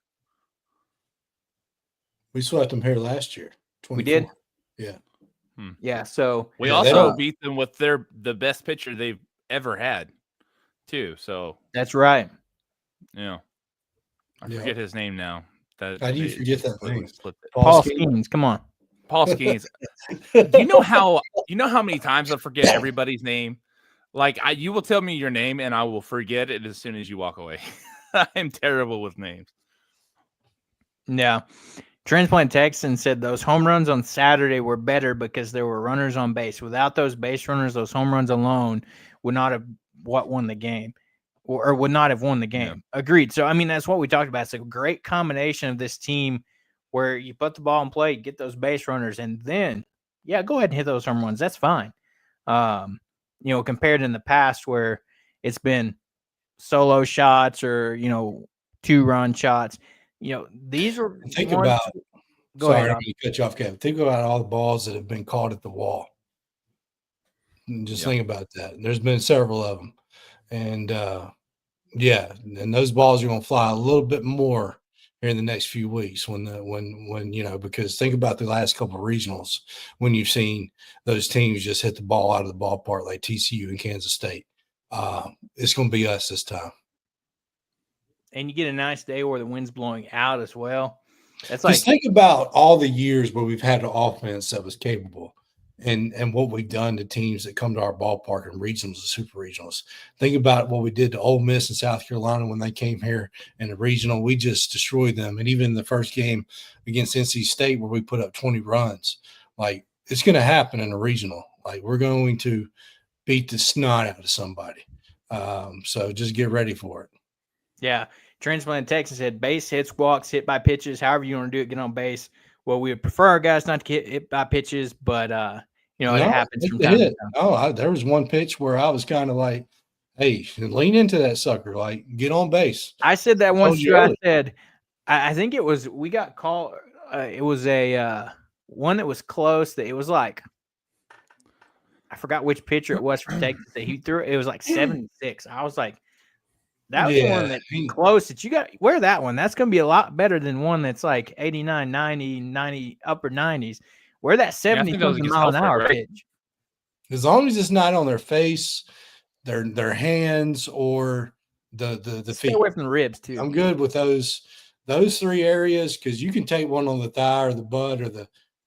We swept them here last year. 24. We did? Yeah. Yeah, so we also beat them with the best pitcher they've ever had, too. So that's right. Yeah. I forget his name now. How do you forget that name? Paul Skeens. Come on. Paul Skeens. You know how many times I forget everybody's name? Like, you will tell me your name and I will forget it as soon as you walk away. I'm terrible with names. Yeah. Transplant Texan said those home runs on Saturday were better because there were runners on base. Without those base runners, those home runs alone would not have won the game or would not have won the game. Yeah. Agreed. So, I mean, that's what we talked about. It's a great combination of this team where you put the ball in play, get those base runners, and then, go ahead and hit those home runs. That's fine. Compared in the past where it's been solo shots or, 2-run shots. These are think about. Sorry, I'm going to cut you off, Kevin. Think about all the balls that have been caught at the wall. And just think about that. There's been several of them, and and those balls are going to fly a little bit more here in the next few weeks. When because think about the last couple of regionals when you've seen those teams just hit the ball out of the ballpark like TCU and Kansas State. It's going to be us this time. And you get a nice day where the wind's blowing out as well. That's just think about all the years where we've had an offense that was capable and what we've done to teams that come to our ballpark in regionals and super regionals. Think about what we did to Ole Miss and South Carolina when they came here in the regional. We just destroyed them. And even the first game against NC State where we put up 20 runs, like it's going to happen in a regional. Like we're going to beat the snot out of somebody. So just get ready for it. Yeah. Transplant Texas said base hits, walks, hit by pitches, however you want to do it, get on base. Well, we would prefer our guys not to get hit by pitches, but it happens from time to time. Oh, there was one pitch where I was kind of like, hey, lean into that sucker, like get on base. I said that once too. I said, I think it was we got called. It was a one that was close. That it was like I forgot which pitcher it was for Texas that he threw. It was like 76. I was like. That was one that's close that you got – wear that one. That's going to be a lot better than one that's like 89, 90, 90, upper 90s. Where that Yeah, I 70 think that was something against mile an Alfred, hour right? pitch. As long as it's not on their face, their hands, or the Stay feet. away from the ribs too. I'm good with those 3 areas, because you can take one on the thigh or the butt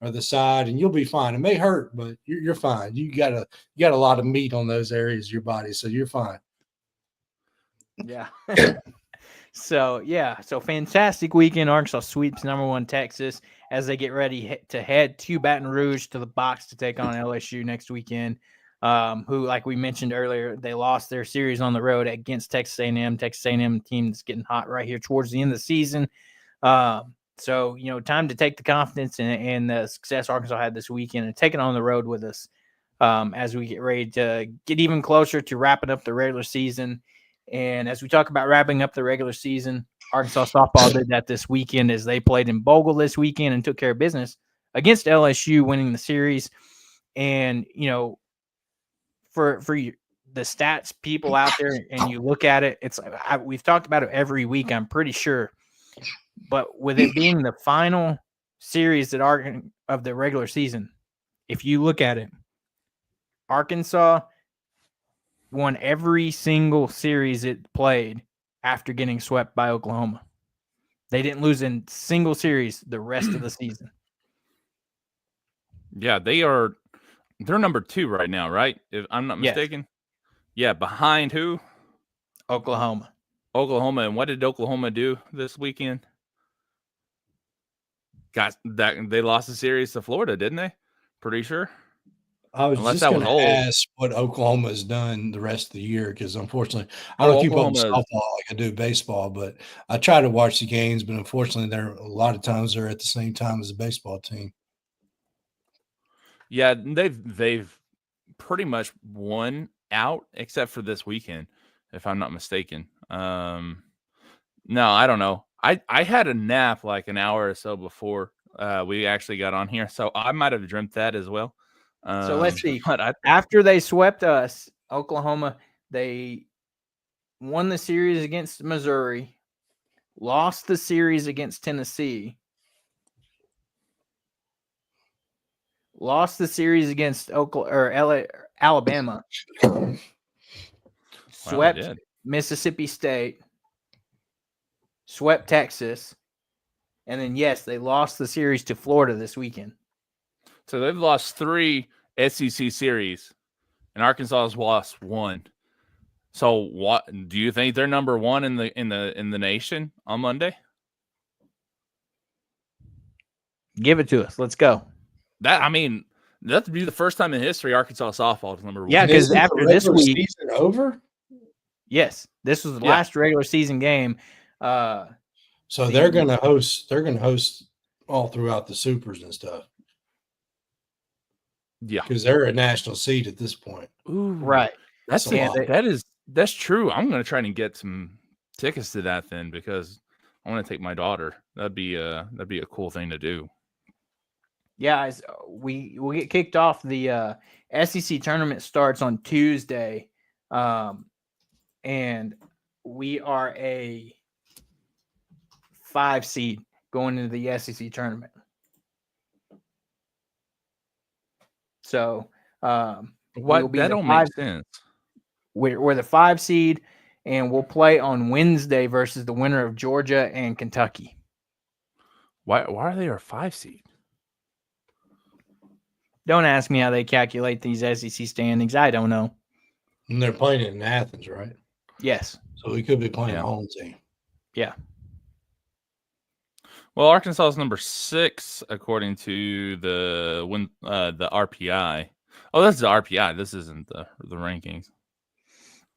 or the side, and you'll be fine. It may hurt, but you're fine. You got a lot of meat on those areas of your body, so you're fine. Yeah. So fantastic weekend. Arkansas sweeps #1 Texas as they get ready to head to Baton Rouge to the box to take on LSU next weekend. Who, like we mentioned earlier, they lost their series on the road against Texas A&M. Texas A&M team that's getting hot right here towards the end of the season. So time to take the confidence and the success Arkansas had this weekend and take it on the road with us as we get ready to get even closer to wrapping up the regular season. And as we talk about wrapping up the regular season, Arkansas softball did that this weekend as they played in Bogle this weekend and took care of business against LSU, winning the series. And, for you, the stats people out there, and you look at it, it's we've talked about it every week, I'm pretty sure. But with it being the final series of the regular season, if you look at it, Arkansas won every single series it played after getting swept by Oklahoma. They didn't lose in single series the rest of the season. Yeah, they're number 2 right now, right? If I'm not mistaken. Yeah, behind who? Oklahoma. And what did Oklahoma do this weekend? They lost the series to Florida, didn't they? Pretty sure. I was just going to ask what Oklahoma has done the rest of the year, because unfortunately I don't keep up with softball like I do baseball, but I try to watch the games. But unfortunately, a lot of times they're at the same time as the baseball team. Yeah, they've pretty much won out except for this weekend, if I'm not mistaken. No, I don't know. I had a nap like an hour or so before we actually got on here, so I might have dreamt that as well. So let's see. After they swept us, Oklahoma, they won the series against Missouri, lost the series against Tennessee, lost the series against Alabama, swept Mississippi State, swept Texas, and then, yes, they lost the series to Florida this weekend. So they've lost 3 SEC series, and Arkansas has lost 1. So what do you think they're number 1 in the nation on Monday? Give it to us. Let's go. That'd be the first time in history Arkansas softball is number 1. Yeah, because after this week, season over. Yes, this was the last regular season game. So they're going to host. They're going to host all throughout the supers and stuff. Yeah, because they're a national seed at this point. Ooh, right. That's true. I'm going to try and get some tickets to that then, because I want to take my daughter. That'd be a cool thing to do. Yeah, we get kicked off. The SEC tournament starts on Tuesday, and we are a 5 seed going into the SEC tournament. So that don't make sense. We're the 5 seed, and we'll play on Wednesday versus the winner of Georgia and Kentucky. Why are they our 5 seed? Don't ask me how they calculate these SEC standings. I don't know. And they're playing it in Athens, right? Yes. So we could be playing a home team. Yeah. Well, Arkansas is number 6 according to the RPI. Oh, that's the RPI. This isn't the rankings.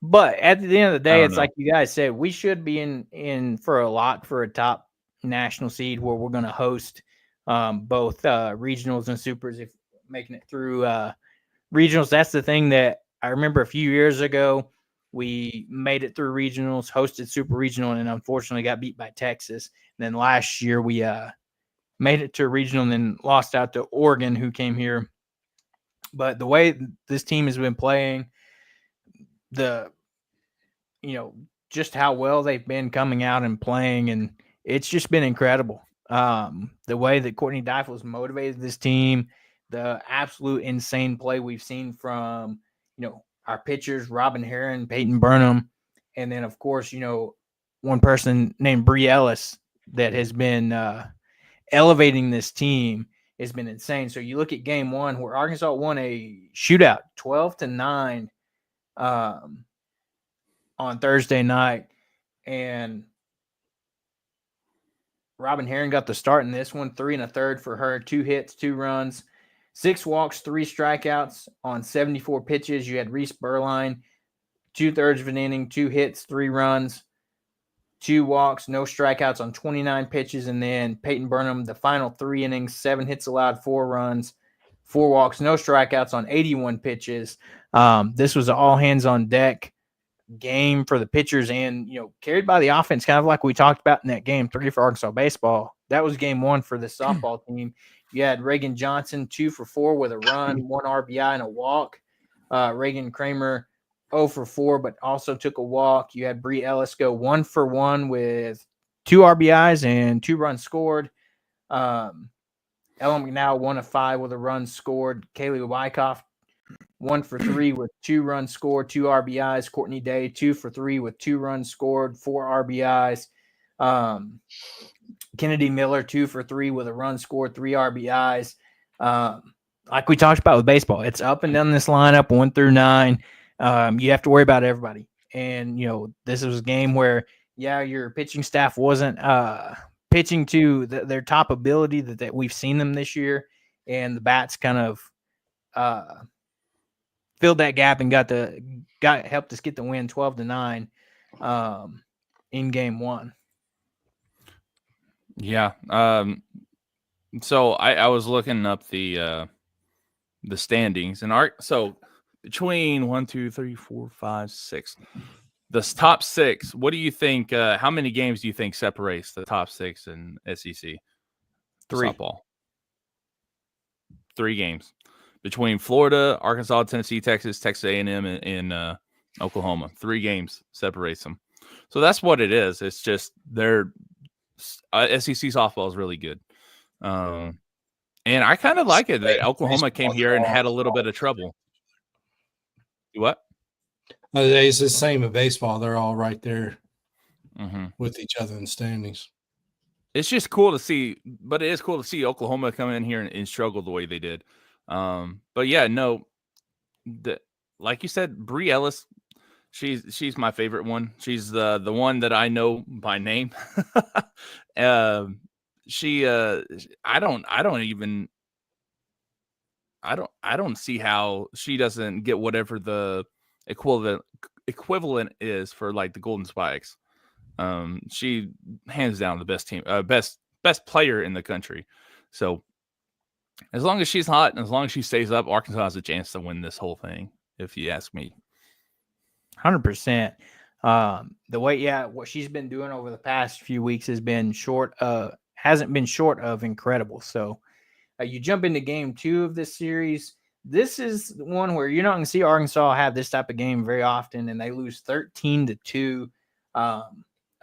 But at the end of the day, it's like you guys said, we should be in for a lot for a top national seed, where we're going to host both regionals and supers, if making it through regionals. That's the thing that I remember a few years ago. We made it through regionals, hosted super regional, and unfortunately got beat by Texas. And then last year we made it to a regional and then lost out to Oregon, who came here. But the way this team has been playing, just how well they've been coming out and playing, and it's just been incredible. The way that Courtney Deifel's motivated this team, the absolute insane play we've seen from, our pitchers, Robin Herron, Peyton Burnham, and then, of course, one person named Bri Ellis that has been elevating this team has been insane. So you look at game one where Arkansas won a shootout 12-9 on Thursday night, and Robin Herron got the start in this one, 3 1/3 for her, 2 hits, 2 runs, 6 walks, 3 strikeouts on 74 pitches. You had Reese Burline, 2/3 of an inning, 2 hits, 3 runs, 2 walks, no strikeouts on 29 pitches. And then Peyton Burnham, the final 3 innings, 7 hits allowed, 4 runs, 4 walks, no strikeouts on 81 pitches. This was an all hands on deck game for the pitchers and, carried by the offense, kind of like we talked about in that game 3 for Arkansas baseball. That was game 1 for the softball team. You had Reagan Johnson 2 for 4 with a run, 1 RBI and a walk. Reagan Kramer 0 for 4, but also took a walk. You had Bri Ellis go 1 for 1 with 2 RBIs and 2 runs scored. Ellen McNow 1 of 5 with a run scored. Kaylee Wyckoff 1 for 3 with 2 runs scored, 2 RBIs. Courtney Day 2 for 3 with 2 runs scored, 4 RBIs. Kennedy Miller 2 for 3 with a run scored, 3 RBIs. Like we talked about with baseball, it's up and down this lineup 1 through 9. You have to worry about everybody. And, this was a game where, your pitching staff wasn't pitching to their top ability that we've seen them this year. And the bats kind of filled that gap and helped us get the win 12-9 in game 1. Yeah. So I was looking up the standings and so between 1, 2, 3, 4, 5, 6, the top 6. What do you think? How many games do you think separates the top 6 in SEC 3 softball? 3 games between Florida, Arkansas, Tennessee, Texas A&M, and Oklahoma. 3 games separates them. So that's what it is. It's just their SEC softball is really good. And I kind of like it that Oklahoma came here and had a little bit of trouble. What? It's the same in baseball. They're all right there with each other in the standings. It's just cool to see, but it is cool to see Oklahoma come in here and struggle the way they did. But yeah, no, like you said, Bri Ellis, she's my favorite one. She's the one that I know by name. I don't see how she doesn't get whatever the equivalent is for like the Golden Spikes. She hands down the best team, best player in the country. So as long as she's hot and as long as she stays up, Arkansas has a chance to win this whole thing, if you ask me. 100%. The way, what she's been doing over the past few weeks hasn't been short of incredible. So you jump into game 2 of this series. This is one where you're not going to see Arkansas have this type of game very often, and they lose 13-2.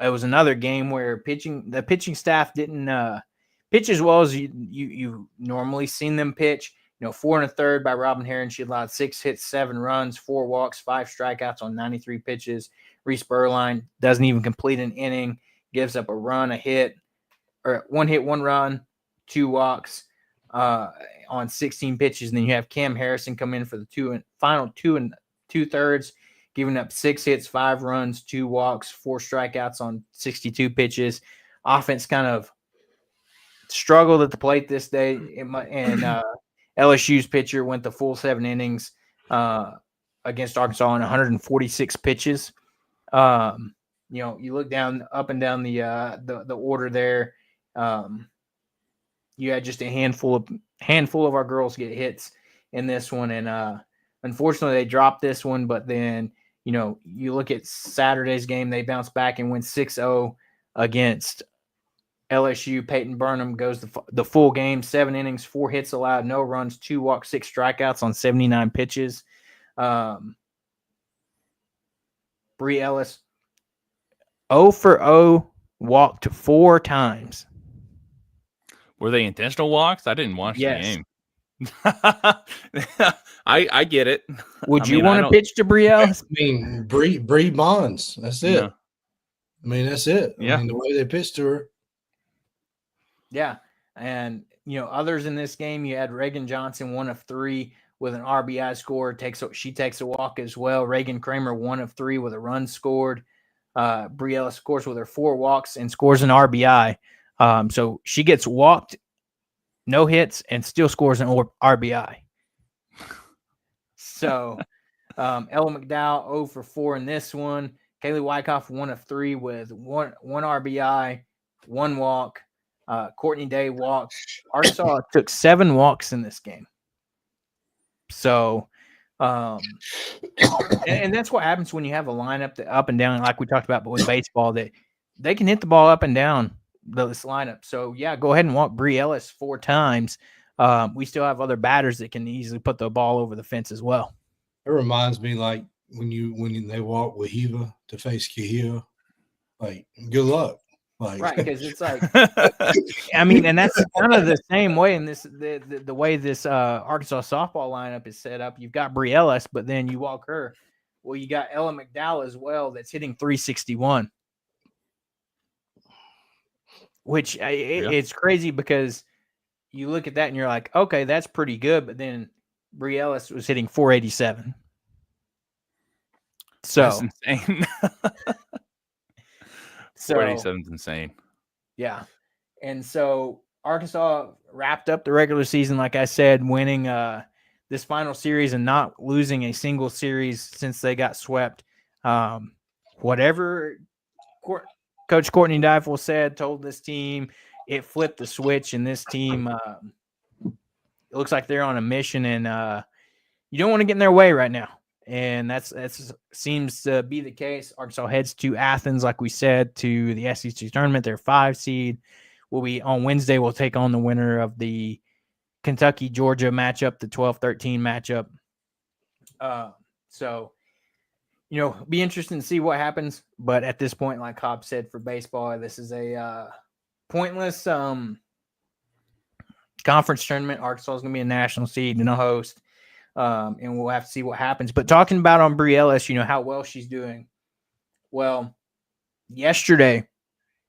It was another game where the pitching staff didn't pitch as well as you normally seen them pitch. 4 1/3 by Robin Herron. She allowed 6 hits, 7 runs, 4 walks, 5 strikeouts on 93 pitches. Reese Burline doesn't even complete an inning, gives up a run, a hit, or 1 hit, 1 run, 2 walks on 16 pitches. And then you have Cam Harrison come in for the final 2 2/3, giving up 6 hits, 5 runs, 2 walks, 4 strikeouts on 62 pitches. Offense kind of struggled at the plate this day, and LSU's pitcher went the full 7 innings against Arkansas on 146 pitches. You look up and down the order there. You had just a handful of our girls get hits in this one, and unfortunately they dropped this one. But then you look at Saturday's game, they bounced back and went 6-0 against LSU. Peyton Burnham goes the full game, 7 innings, 4 hits allowed, no runs, 2 walks, 6 strikeouts on 79 pitches. Bri Ellis, 0 for 0, walked 4 times. Were they intentional walks? I didn't watch the game. I get it. Would I you mean, I want to don't- pitch to Bri Ellis? I mean, Bree Bonds. That's it. No. I mean, that's it. Yeah. I mean, the way they pitched to her. Yeah. And, others in this game, you had Reagan Johnson, 1 of 3 with an RBI score. She takes a walk as well. Reagan Kramer, 1 of 3 with a run scored. Bri Ellis scores with her 4 walks and scores an RBI. So she gets walked, no hits, and still scores an RBI. So Ella McDowell 0 for 4 in this one. Kaylee Wyckoff 1 of 3 with one RBI, 1 walk. Courtney Day walked. Arkansas took 7 walks in this game. So, and that's what happens when you have a lineup that up and down, like we talked about, but with baseball, that they can hit the ball up and down this lineup. So, yeah, go ahead and walk Bri Ellis 4 times. We still have other batters that can easily put the ball over the fence as well. It reminds me like when they walk with Hiva to face Cahill, like good luck. Like, right, because it's like, I mean, and that's kind of the same way in this the way this Arkansas softball lineup is set up. You've got Bri Ellis, but then you walk her. Well, you got Ella McDowell as well that's hitting 361, which it's crazy because you look at that and you're like, okay, that's pretty good, but then Bri Ellis was hitting 487. So That's insane. So 487 is insane. Yeah. And so Arkansas wrapped up the regular season, like I said, winning this final series and not losing a single series since they got swept. Whatever Coach Courtney Deifel said, told this team, it flipped the switch, and this team it looks like they're on a mission, and you don't want to get in their way right now. And that's seems to be the case. Arkansas heads to Athens, like we said, to the SEC tournament. They're 5 seed. Will be on Wednesday. We'll take on the winner of the Kentucky-Georgia matchup, the 12-13 matchup. So, be interesting to see what happens. But at this point, like Hobbs said, for baseball, this is a pointless conference tournament. Arkansas is going to be a national seed and a host. And we'll have to see what happens. But talking about on Bri Ellis, how well she's doing. Well, yesterday,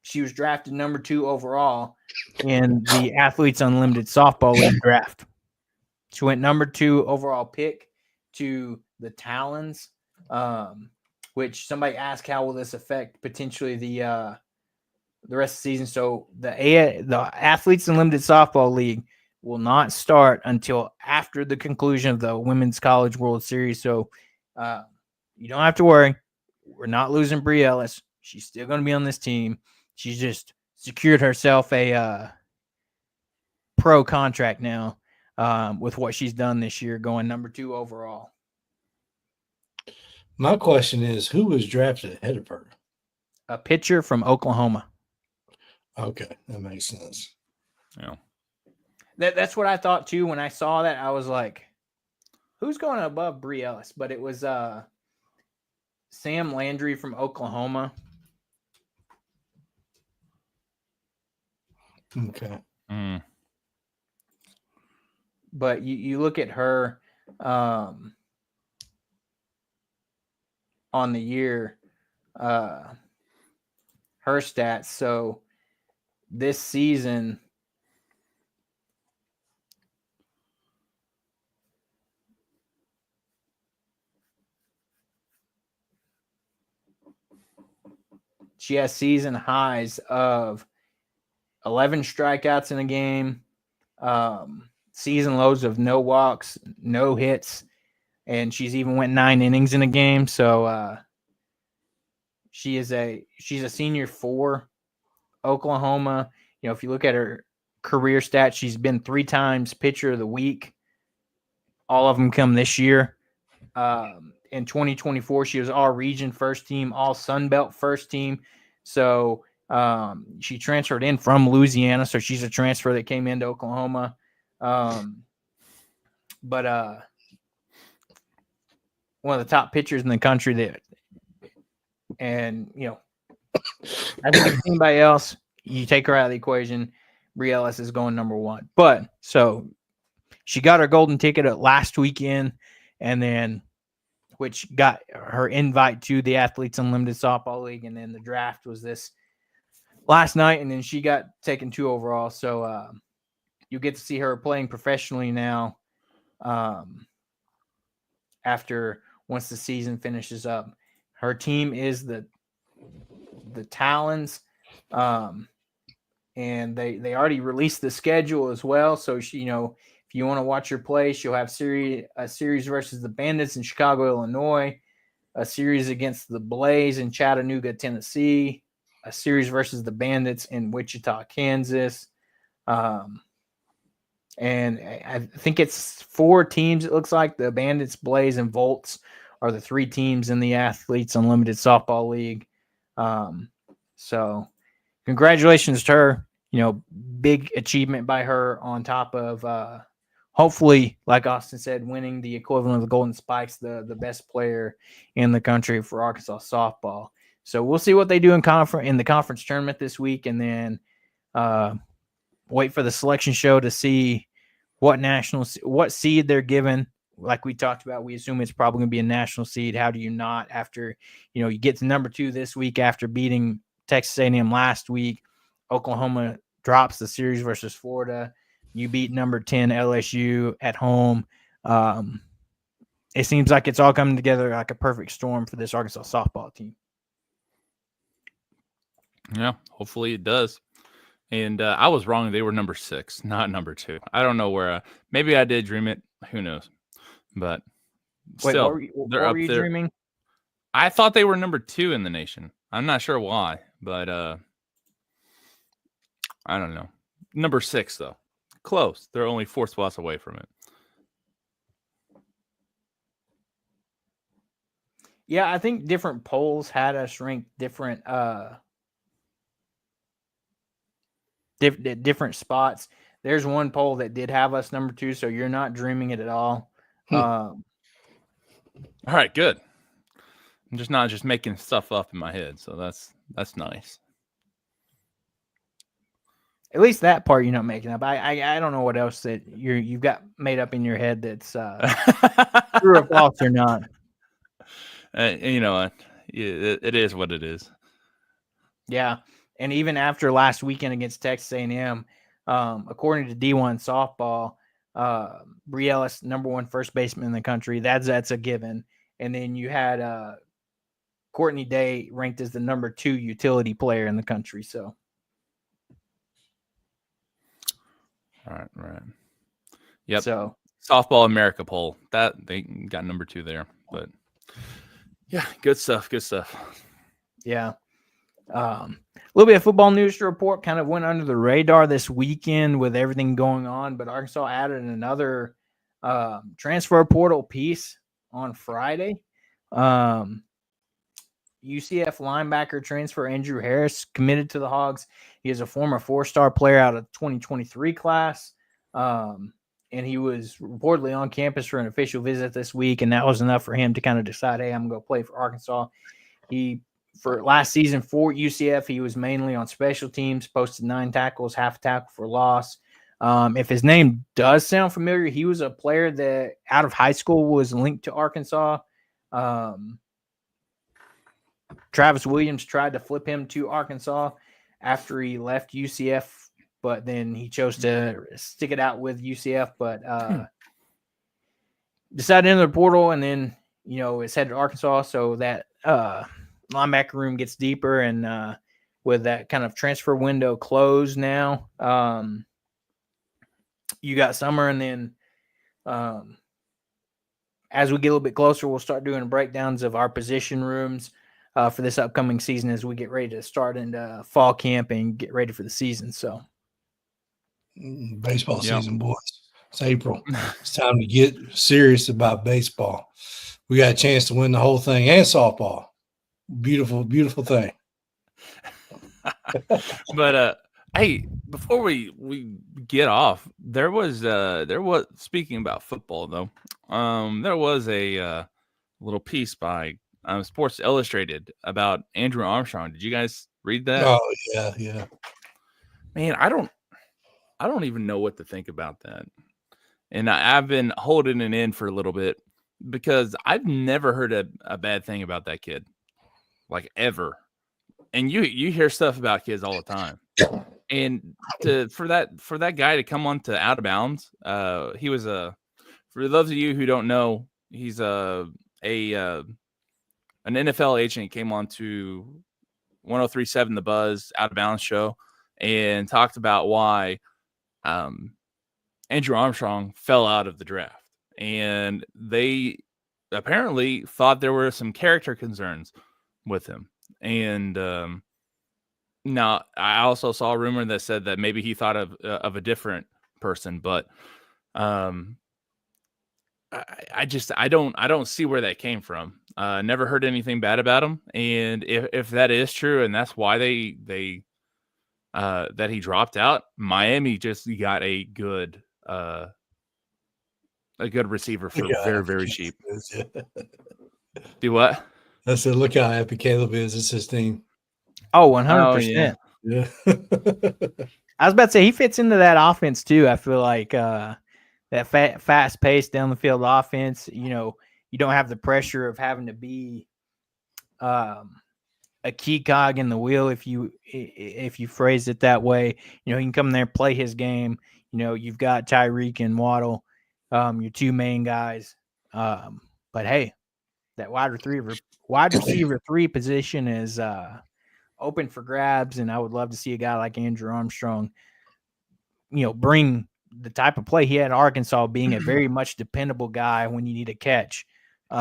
she was drafted number 2 overall in the Athletes Unlimited Softball League draft. She went number 2 overall pick to the Talons, which somebody asked how will this affect potentially the rest of the season. So the Athletes Unlimited Softball League will not start until after the conclusion of the Women's College World Series. So you don't have to worry. We're not losing Bri Ellis. She's still going to be on this team. She's just secured herself a pro contract now with what she's done this year, going number 2 overall. My question is, who was drafted ahead of her? A pitcher from Oklahoma. Okay, that makes sense. Yeah. That's what I thought too. When I saw that, I was like, who's going above Bri Ellis? But it was Sam Landry from Oklahoma. Okay. Mm. But you look at her on the year, her stats. So this season, she has season highs of 11 strikeouts in a game, season lows of no walks, no hits, and she's even went 9 innings in a game. So she's a senior for Oklahoma. If you look at her career stats, she's been 3 times pitcher of the week. All of them come this year. In 2024, she was all region first team, all Sun Belt first team. So she transferred in from Louisiana. So she's a transfer that came into Oklahoma. But one of the top pitchers in the country I think if anybody else, you take her out of the equation, Bri Ellis is going number 1. But so she got her golden ticket at last weekend, and then which got her invite to the Athletes Unlimited Softball League, and then the draft was this last night, and then she got taken 2 overall. So you get to see her playing professionally now. After once the season finishes up, her team is the Talons, and they already released the schedule as well. So she, if you want to watch her play, she'll have a series versus the Bandits in Chicago, Illinois, a series against the Blaze in Chattanooga, Tennessee, a series versus the Bandits in Wichita, Kansas. And I think it's 4 teams. It looks like the Bandits, Blaze, and Volts are the 3 teams in the Athletes Unlimited Softball League. So congratulations to her. Big achievement by her on top of hopefully, like Austin said, winning the equivalent of the Golden Spikes, the best player in the country for Arkansas softball. So we'll see what they do in the conference tournament this week, and then wait for the selection show to see what seed they're given. Like we talked about, we assume it's probably going to be a national seed. How do you not after, you get to number 2 this week after beating Texas A&M last week? Oklahoma drops the series versus Florida. You beat number 10 LSU at home. It seems like it's all coming together like a perfect storm for this Arkansas softball team. Yeah, hopefully it does. And I was wrong. They were number 6, not number 2. I don't know where. Maybe I did dream it. Who knows? But still, what were you dreaming? I thought they were number 2 in the nation. I'm not sure why, but I don't know. Number 6, though. Close. They're only 4 spots away from it. Yeah, I think different polls had us ranked different different spots. There's one poll that did have us number 2, so you're not dreaming it at all. All right, good. I'm not just making stuff up in my head, so that's nice. At least that part you're not making up. I don't know what else that you've got made up in your head that's true or false or not. You know what? It is what it is. Yeah, and even after last weekend against Texas A&M, according to D1 softball, Bri Ellis, number 1 first baseman in the country, that's a given. And then you had Courtney Day ranked as the number 2 utility player in the country. So, right. Yep. So Softball America poll that they got number 2 there, but yeah, good stuff. Yeah. A little bit of football news to report. Kind of went under the radar this weekend with everything going on, but Arkansas added another transfer portal piece on Friday. UCF linebacker transfer Andrew Harris committed to the Hawgs. He is a former 4-star player out of the 2023 class. And he was reportedly on campus for an official visit this week, and that was enough for him to kind of decide, hey, I'm going to play for Arkansas. For last season for UCF, he was mainly on special teams, posted 9 tackles, half a tackle for loss. If his name does sound familiar, he was a player that out of high school was linked to Arkansas. Travis Williams tried to flip him to Arkansas after he left UCF, but then he chose to stick it out with UCF, but decided to enter the portal, and then, it's headed to Arkansas, so that linebacker room gets deeper, and with that kind of transfer window closed now, you got summer, and then as we get a little bit closer, we'll start doing breakdowns of our position rooms for this upcoming season as we get ready to start into fall camp and get ready for the season. So, baseball season, boys. It's April. It's time to get serious about baseball. We got a chance to win the whole thing, and softball. Beautiful, beautiful thing. But hey, before we get off, there was speaking about football though. There was a little piece by Sports Illustrated about Andrew Armstrong. Did you guys read that? Oh yeah. Man, I don't even know what to think about that. And I've been holding it in for a little bit because I've never heard a bad thing about that kid, like ever. And you hear stuff about kids all the time. And for that guy to come on to Out of Bounds, he was for those of you who don't know, he's an NFL agent, came on to 103.7 The Buzz Out of Bounds show and talked about why Andrew Armstrong fell out of the draft. And they apparently thought there were some character concerns with him. And now I also saw a rumor that said that maybe he thought of a different person, but I don't see where that came from. Never heard anything bad about him, and if that is true, and that's why they that he dropped out, Miami just got a good receiver for very, very cheap. Do what? I said, look how happy Caleb is. It's his team. Oh, 100%. Yeah. I was about to say he fits into that offense too. I feel like that fast paced down the field offense. You don't have the pressure of having to be a key cog in the wheel if you phrase it that way. He can come there, play his game. You've got Tyreek and Waddle, your two main guys. But hey, that wide receiver 3 position is open for grabs, and I would love to see a guy like Andrew Armstrong, bring the type of play he had at Arkansas, being a very much dependable guy when you need a catch, be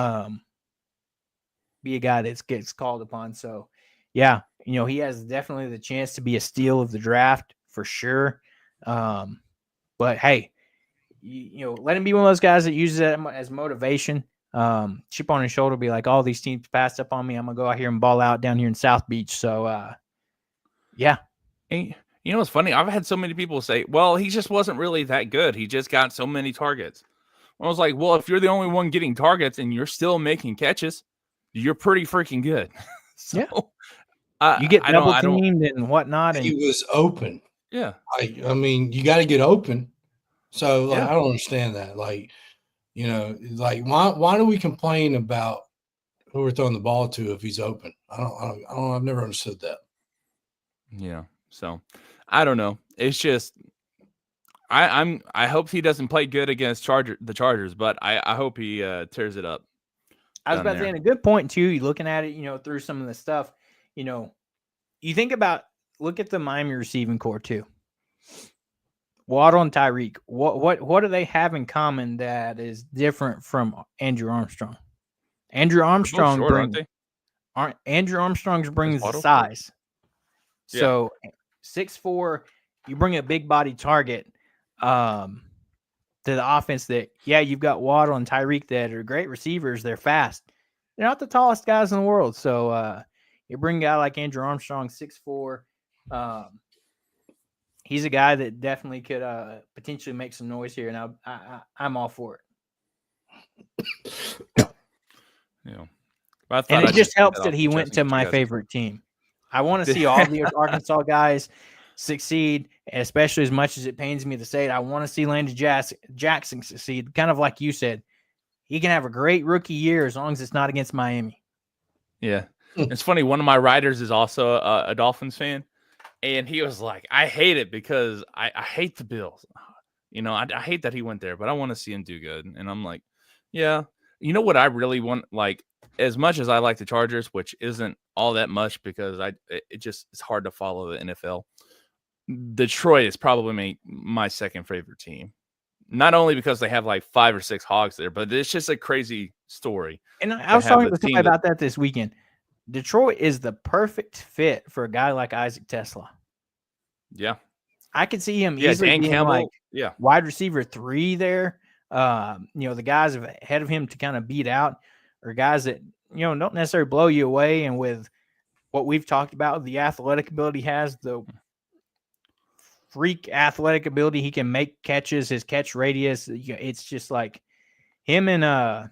a guy that gets called upon. So, yeah, he has definitely the chance to be a steal of the draft for sure. But hey, let him be one of those guys that uses it as motivation. Chip on his shoulder, be like, all these teams passed up on me. I'm gonna go out here and ball out down here in South Beach. So, yeah. And what's funny? I've had so many people say, well, he just wasn't really that good. He just got so many targets. I was like, well, if you're the only one getting targets and you're still making catches, you're pretty freaking good. So you get double teamed and whatnot. And he was open. Yeah. I mean, you got to get open. So I don't understand that. Why do we complain about who we're throwing the ball to if he's open? I've never understood that. Yeah. So I don't know. It's just I hope he doesn't play good against the Chargers, but I hope he tears it up. I was about to say, and a good point too. You're looking at it, through some of the stuff. You think about, look at the Miami receiving core too. Waddle and Tyreek. What do they have in common that is different from Andrew Armstrong? Andrew Armstrong Andrew Armstrong's brings the size. Yeah. So 6'4", you bring a big body target to the offense that, you've got Waddle and Tyreek that are great receivers. They're fast. They're not the tallest guys in the world. So you bring a guy like Andrew Armstrong, 6'4". He's a guy that definitely could potentially make some noise here, and I'm all for it. Yeah. And it just helps that he went to my favorite team. I want to see all the Arkansas guys succeed, especially as much as it pains me to say it. I want to see Landon Jackson succeed. Kind of like you said, he can have a great rookie year as long as it's not against Miami. Yeah. It's funny. One of my writers is also a Dolphins fan, and he was like, I hate it because I hate the Bills. I hate that he went there, but I want to see him do good. And I'm like, yeah. You know what I really want? Like, as much as I like the Chargers, which isn't all that much because it's hard to follow the NFL. Detroit is probably my second favorite team. Not only because they have like 5 or 6 Hawgs there, but it's just a crazy story. And I was talking to somebody about that this weekend. Detroit is the perfect fit for a guy like Isaac Tesla. Yeah. I could see him easily being Campbell, wide receiver 3 there. The guys ahead of him to kind of beat out are guys that, don't necessarily blow you away. And with what we've talked about, the athletic ability he has, the freak athletic ability, he can make catches, his catch radius. It's just like him and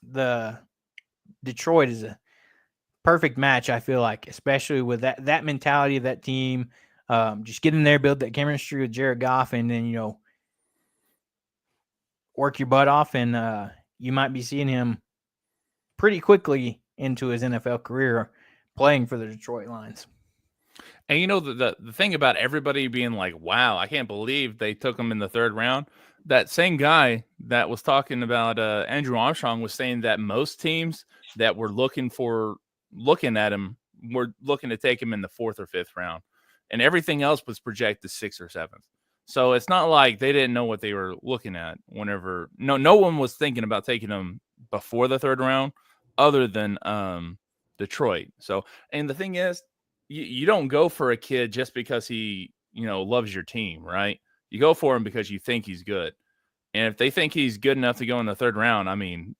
the Detroit is a perfect match, I feel like, especially with that mentality of that team. Just get in there, build that chemistry with Jared Goff, and then, work your butt off, and you might be seeing him pretty quickly into his NFL career playing for the Detroit Lions. And the thing about everybody being like, wow, I can't believe they took him in the 3rd round. That same guy that was talking about Andrew Armstrong was saying that most teams that were looking at him were looking to take him in the 4th or 5th round. And everything else was projected 6th or 7th. So it's not like they didn't know what they were looking at whenever. No one was thinking about taking him before the 3rd round other than Detroit. So, and the thing is, you don't go for a kid just because he, loves your team, right? You go for him because you think he's good. And if they think he's good enough to go in the 3rd round, I mean,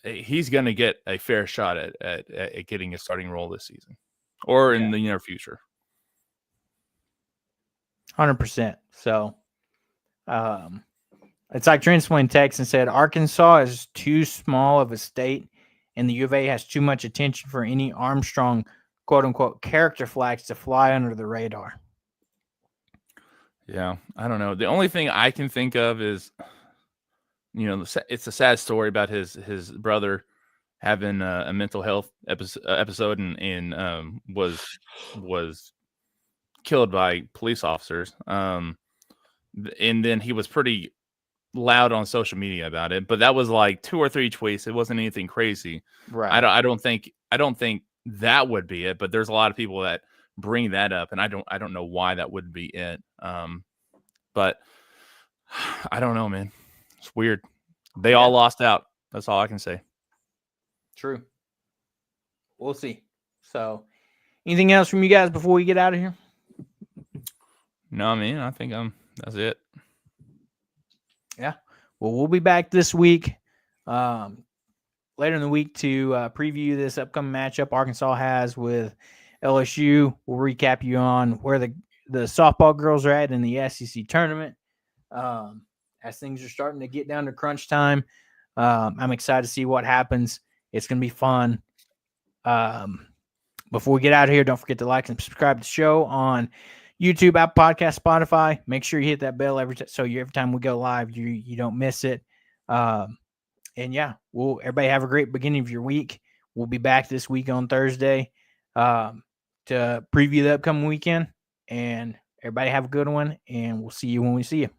he's going to get a fair shot at getting a starting role this season or in the near future. 100%. So, it's like Trent's playing text and said, Arkansas is too small of a state, and the U of A has too much attention for any Armstrong, quote unquote, character flags to fly under the radar. Yeah, I don't know. The only thing I can think of is, it's a sad story about his brother having a mental health episode and was killed by police officers. And then he was pretty loud on social media about it, but that was like 2 or 3 tweets. It wasn't anything crazy. Right. I don't think that would be it, but there's a lot of people that bring that up, and I don't know why that would be it. But I don't know, man. It's weird. They all lost out. That's all I can say. True. We'll see. So, anything else from you guys before we get out of here? No, man. I think that's it. Yeah. Well, we'll be back this week, later in the week, to preview this upcoming matchup Arkansas has with LSU. We'll recap you on where the softball girls are at in the SEC tournament. As things are starting to get down to crunch time, I'm excited to see what happens. It's going to be fun. Before we get out of here, don't forget to like and subscribe to the show on YouTube, Apple Podcast, Spotify. Make sure you hit that bell every time we go live, you don't miss it. And yeah, everybody have a great beginning of your week. We'll be back this week on Thursday to preview the upcoming weekend. And everybody have a good one, and we'll see you when we see you.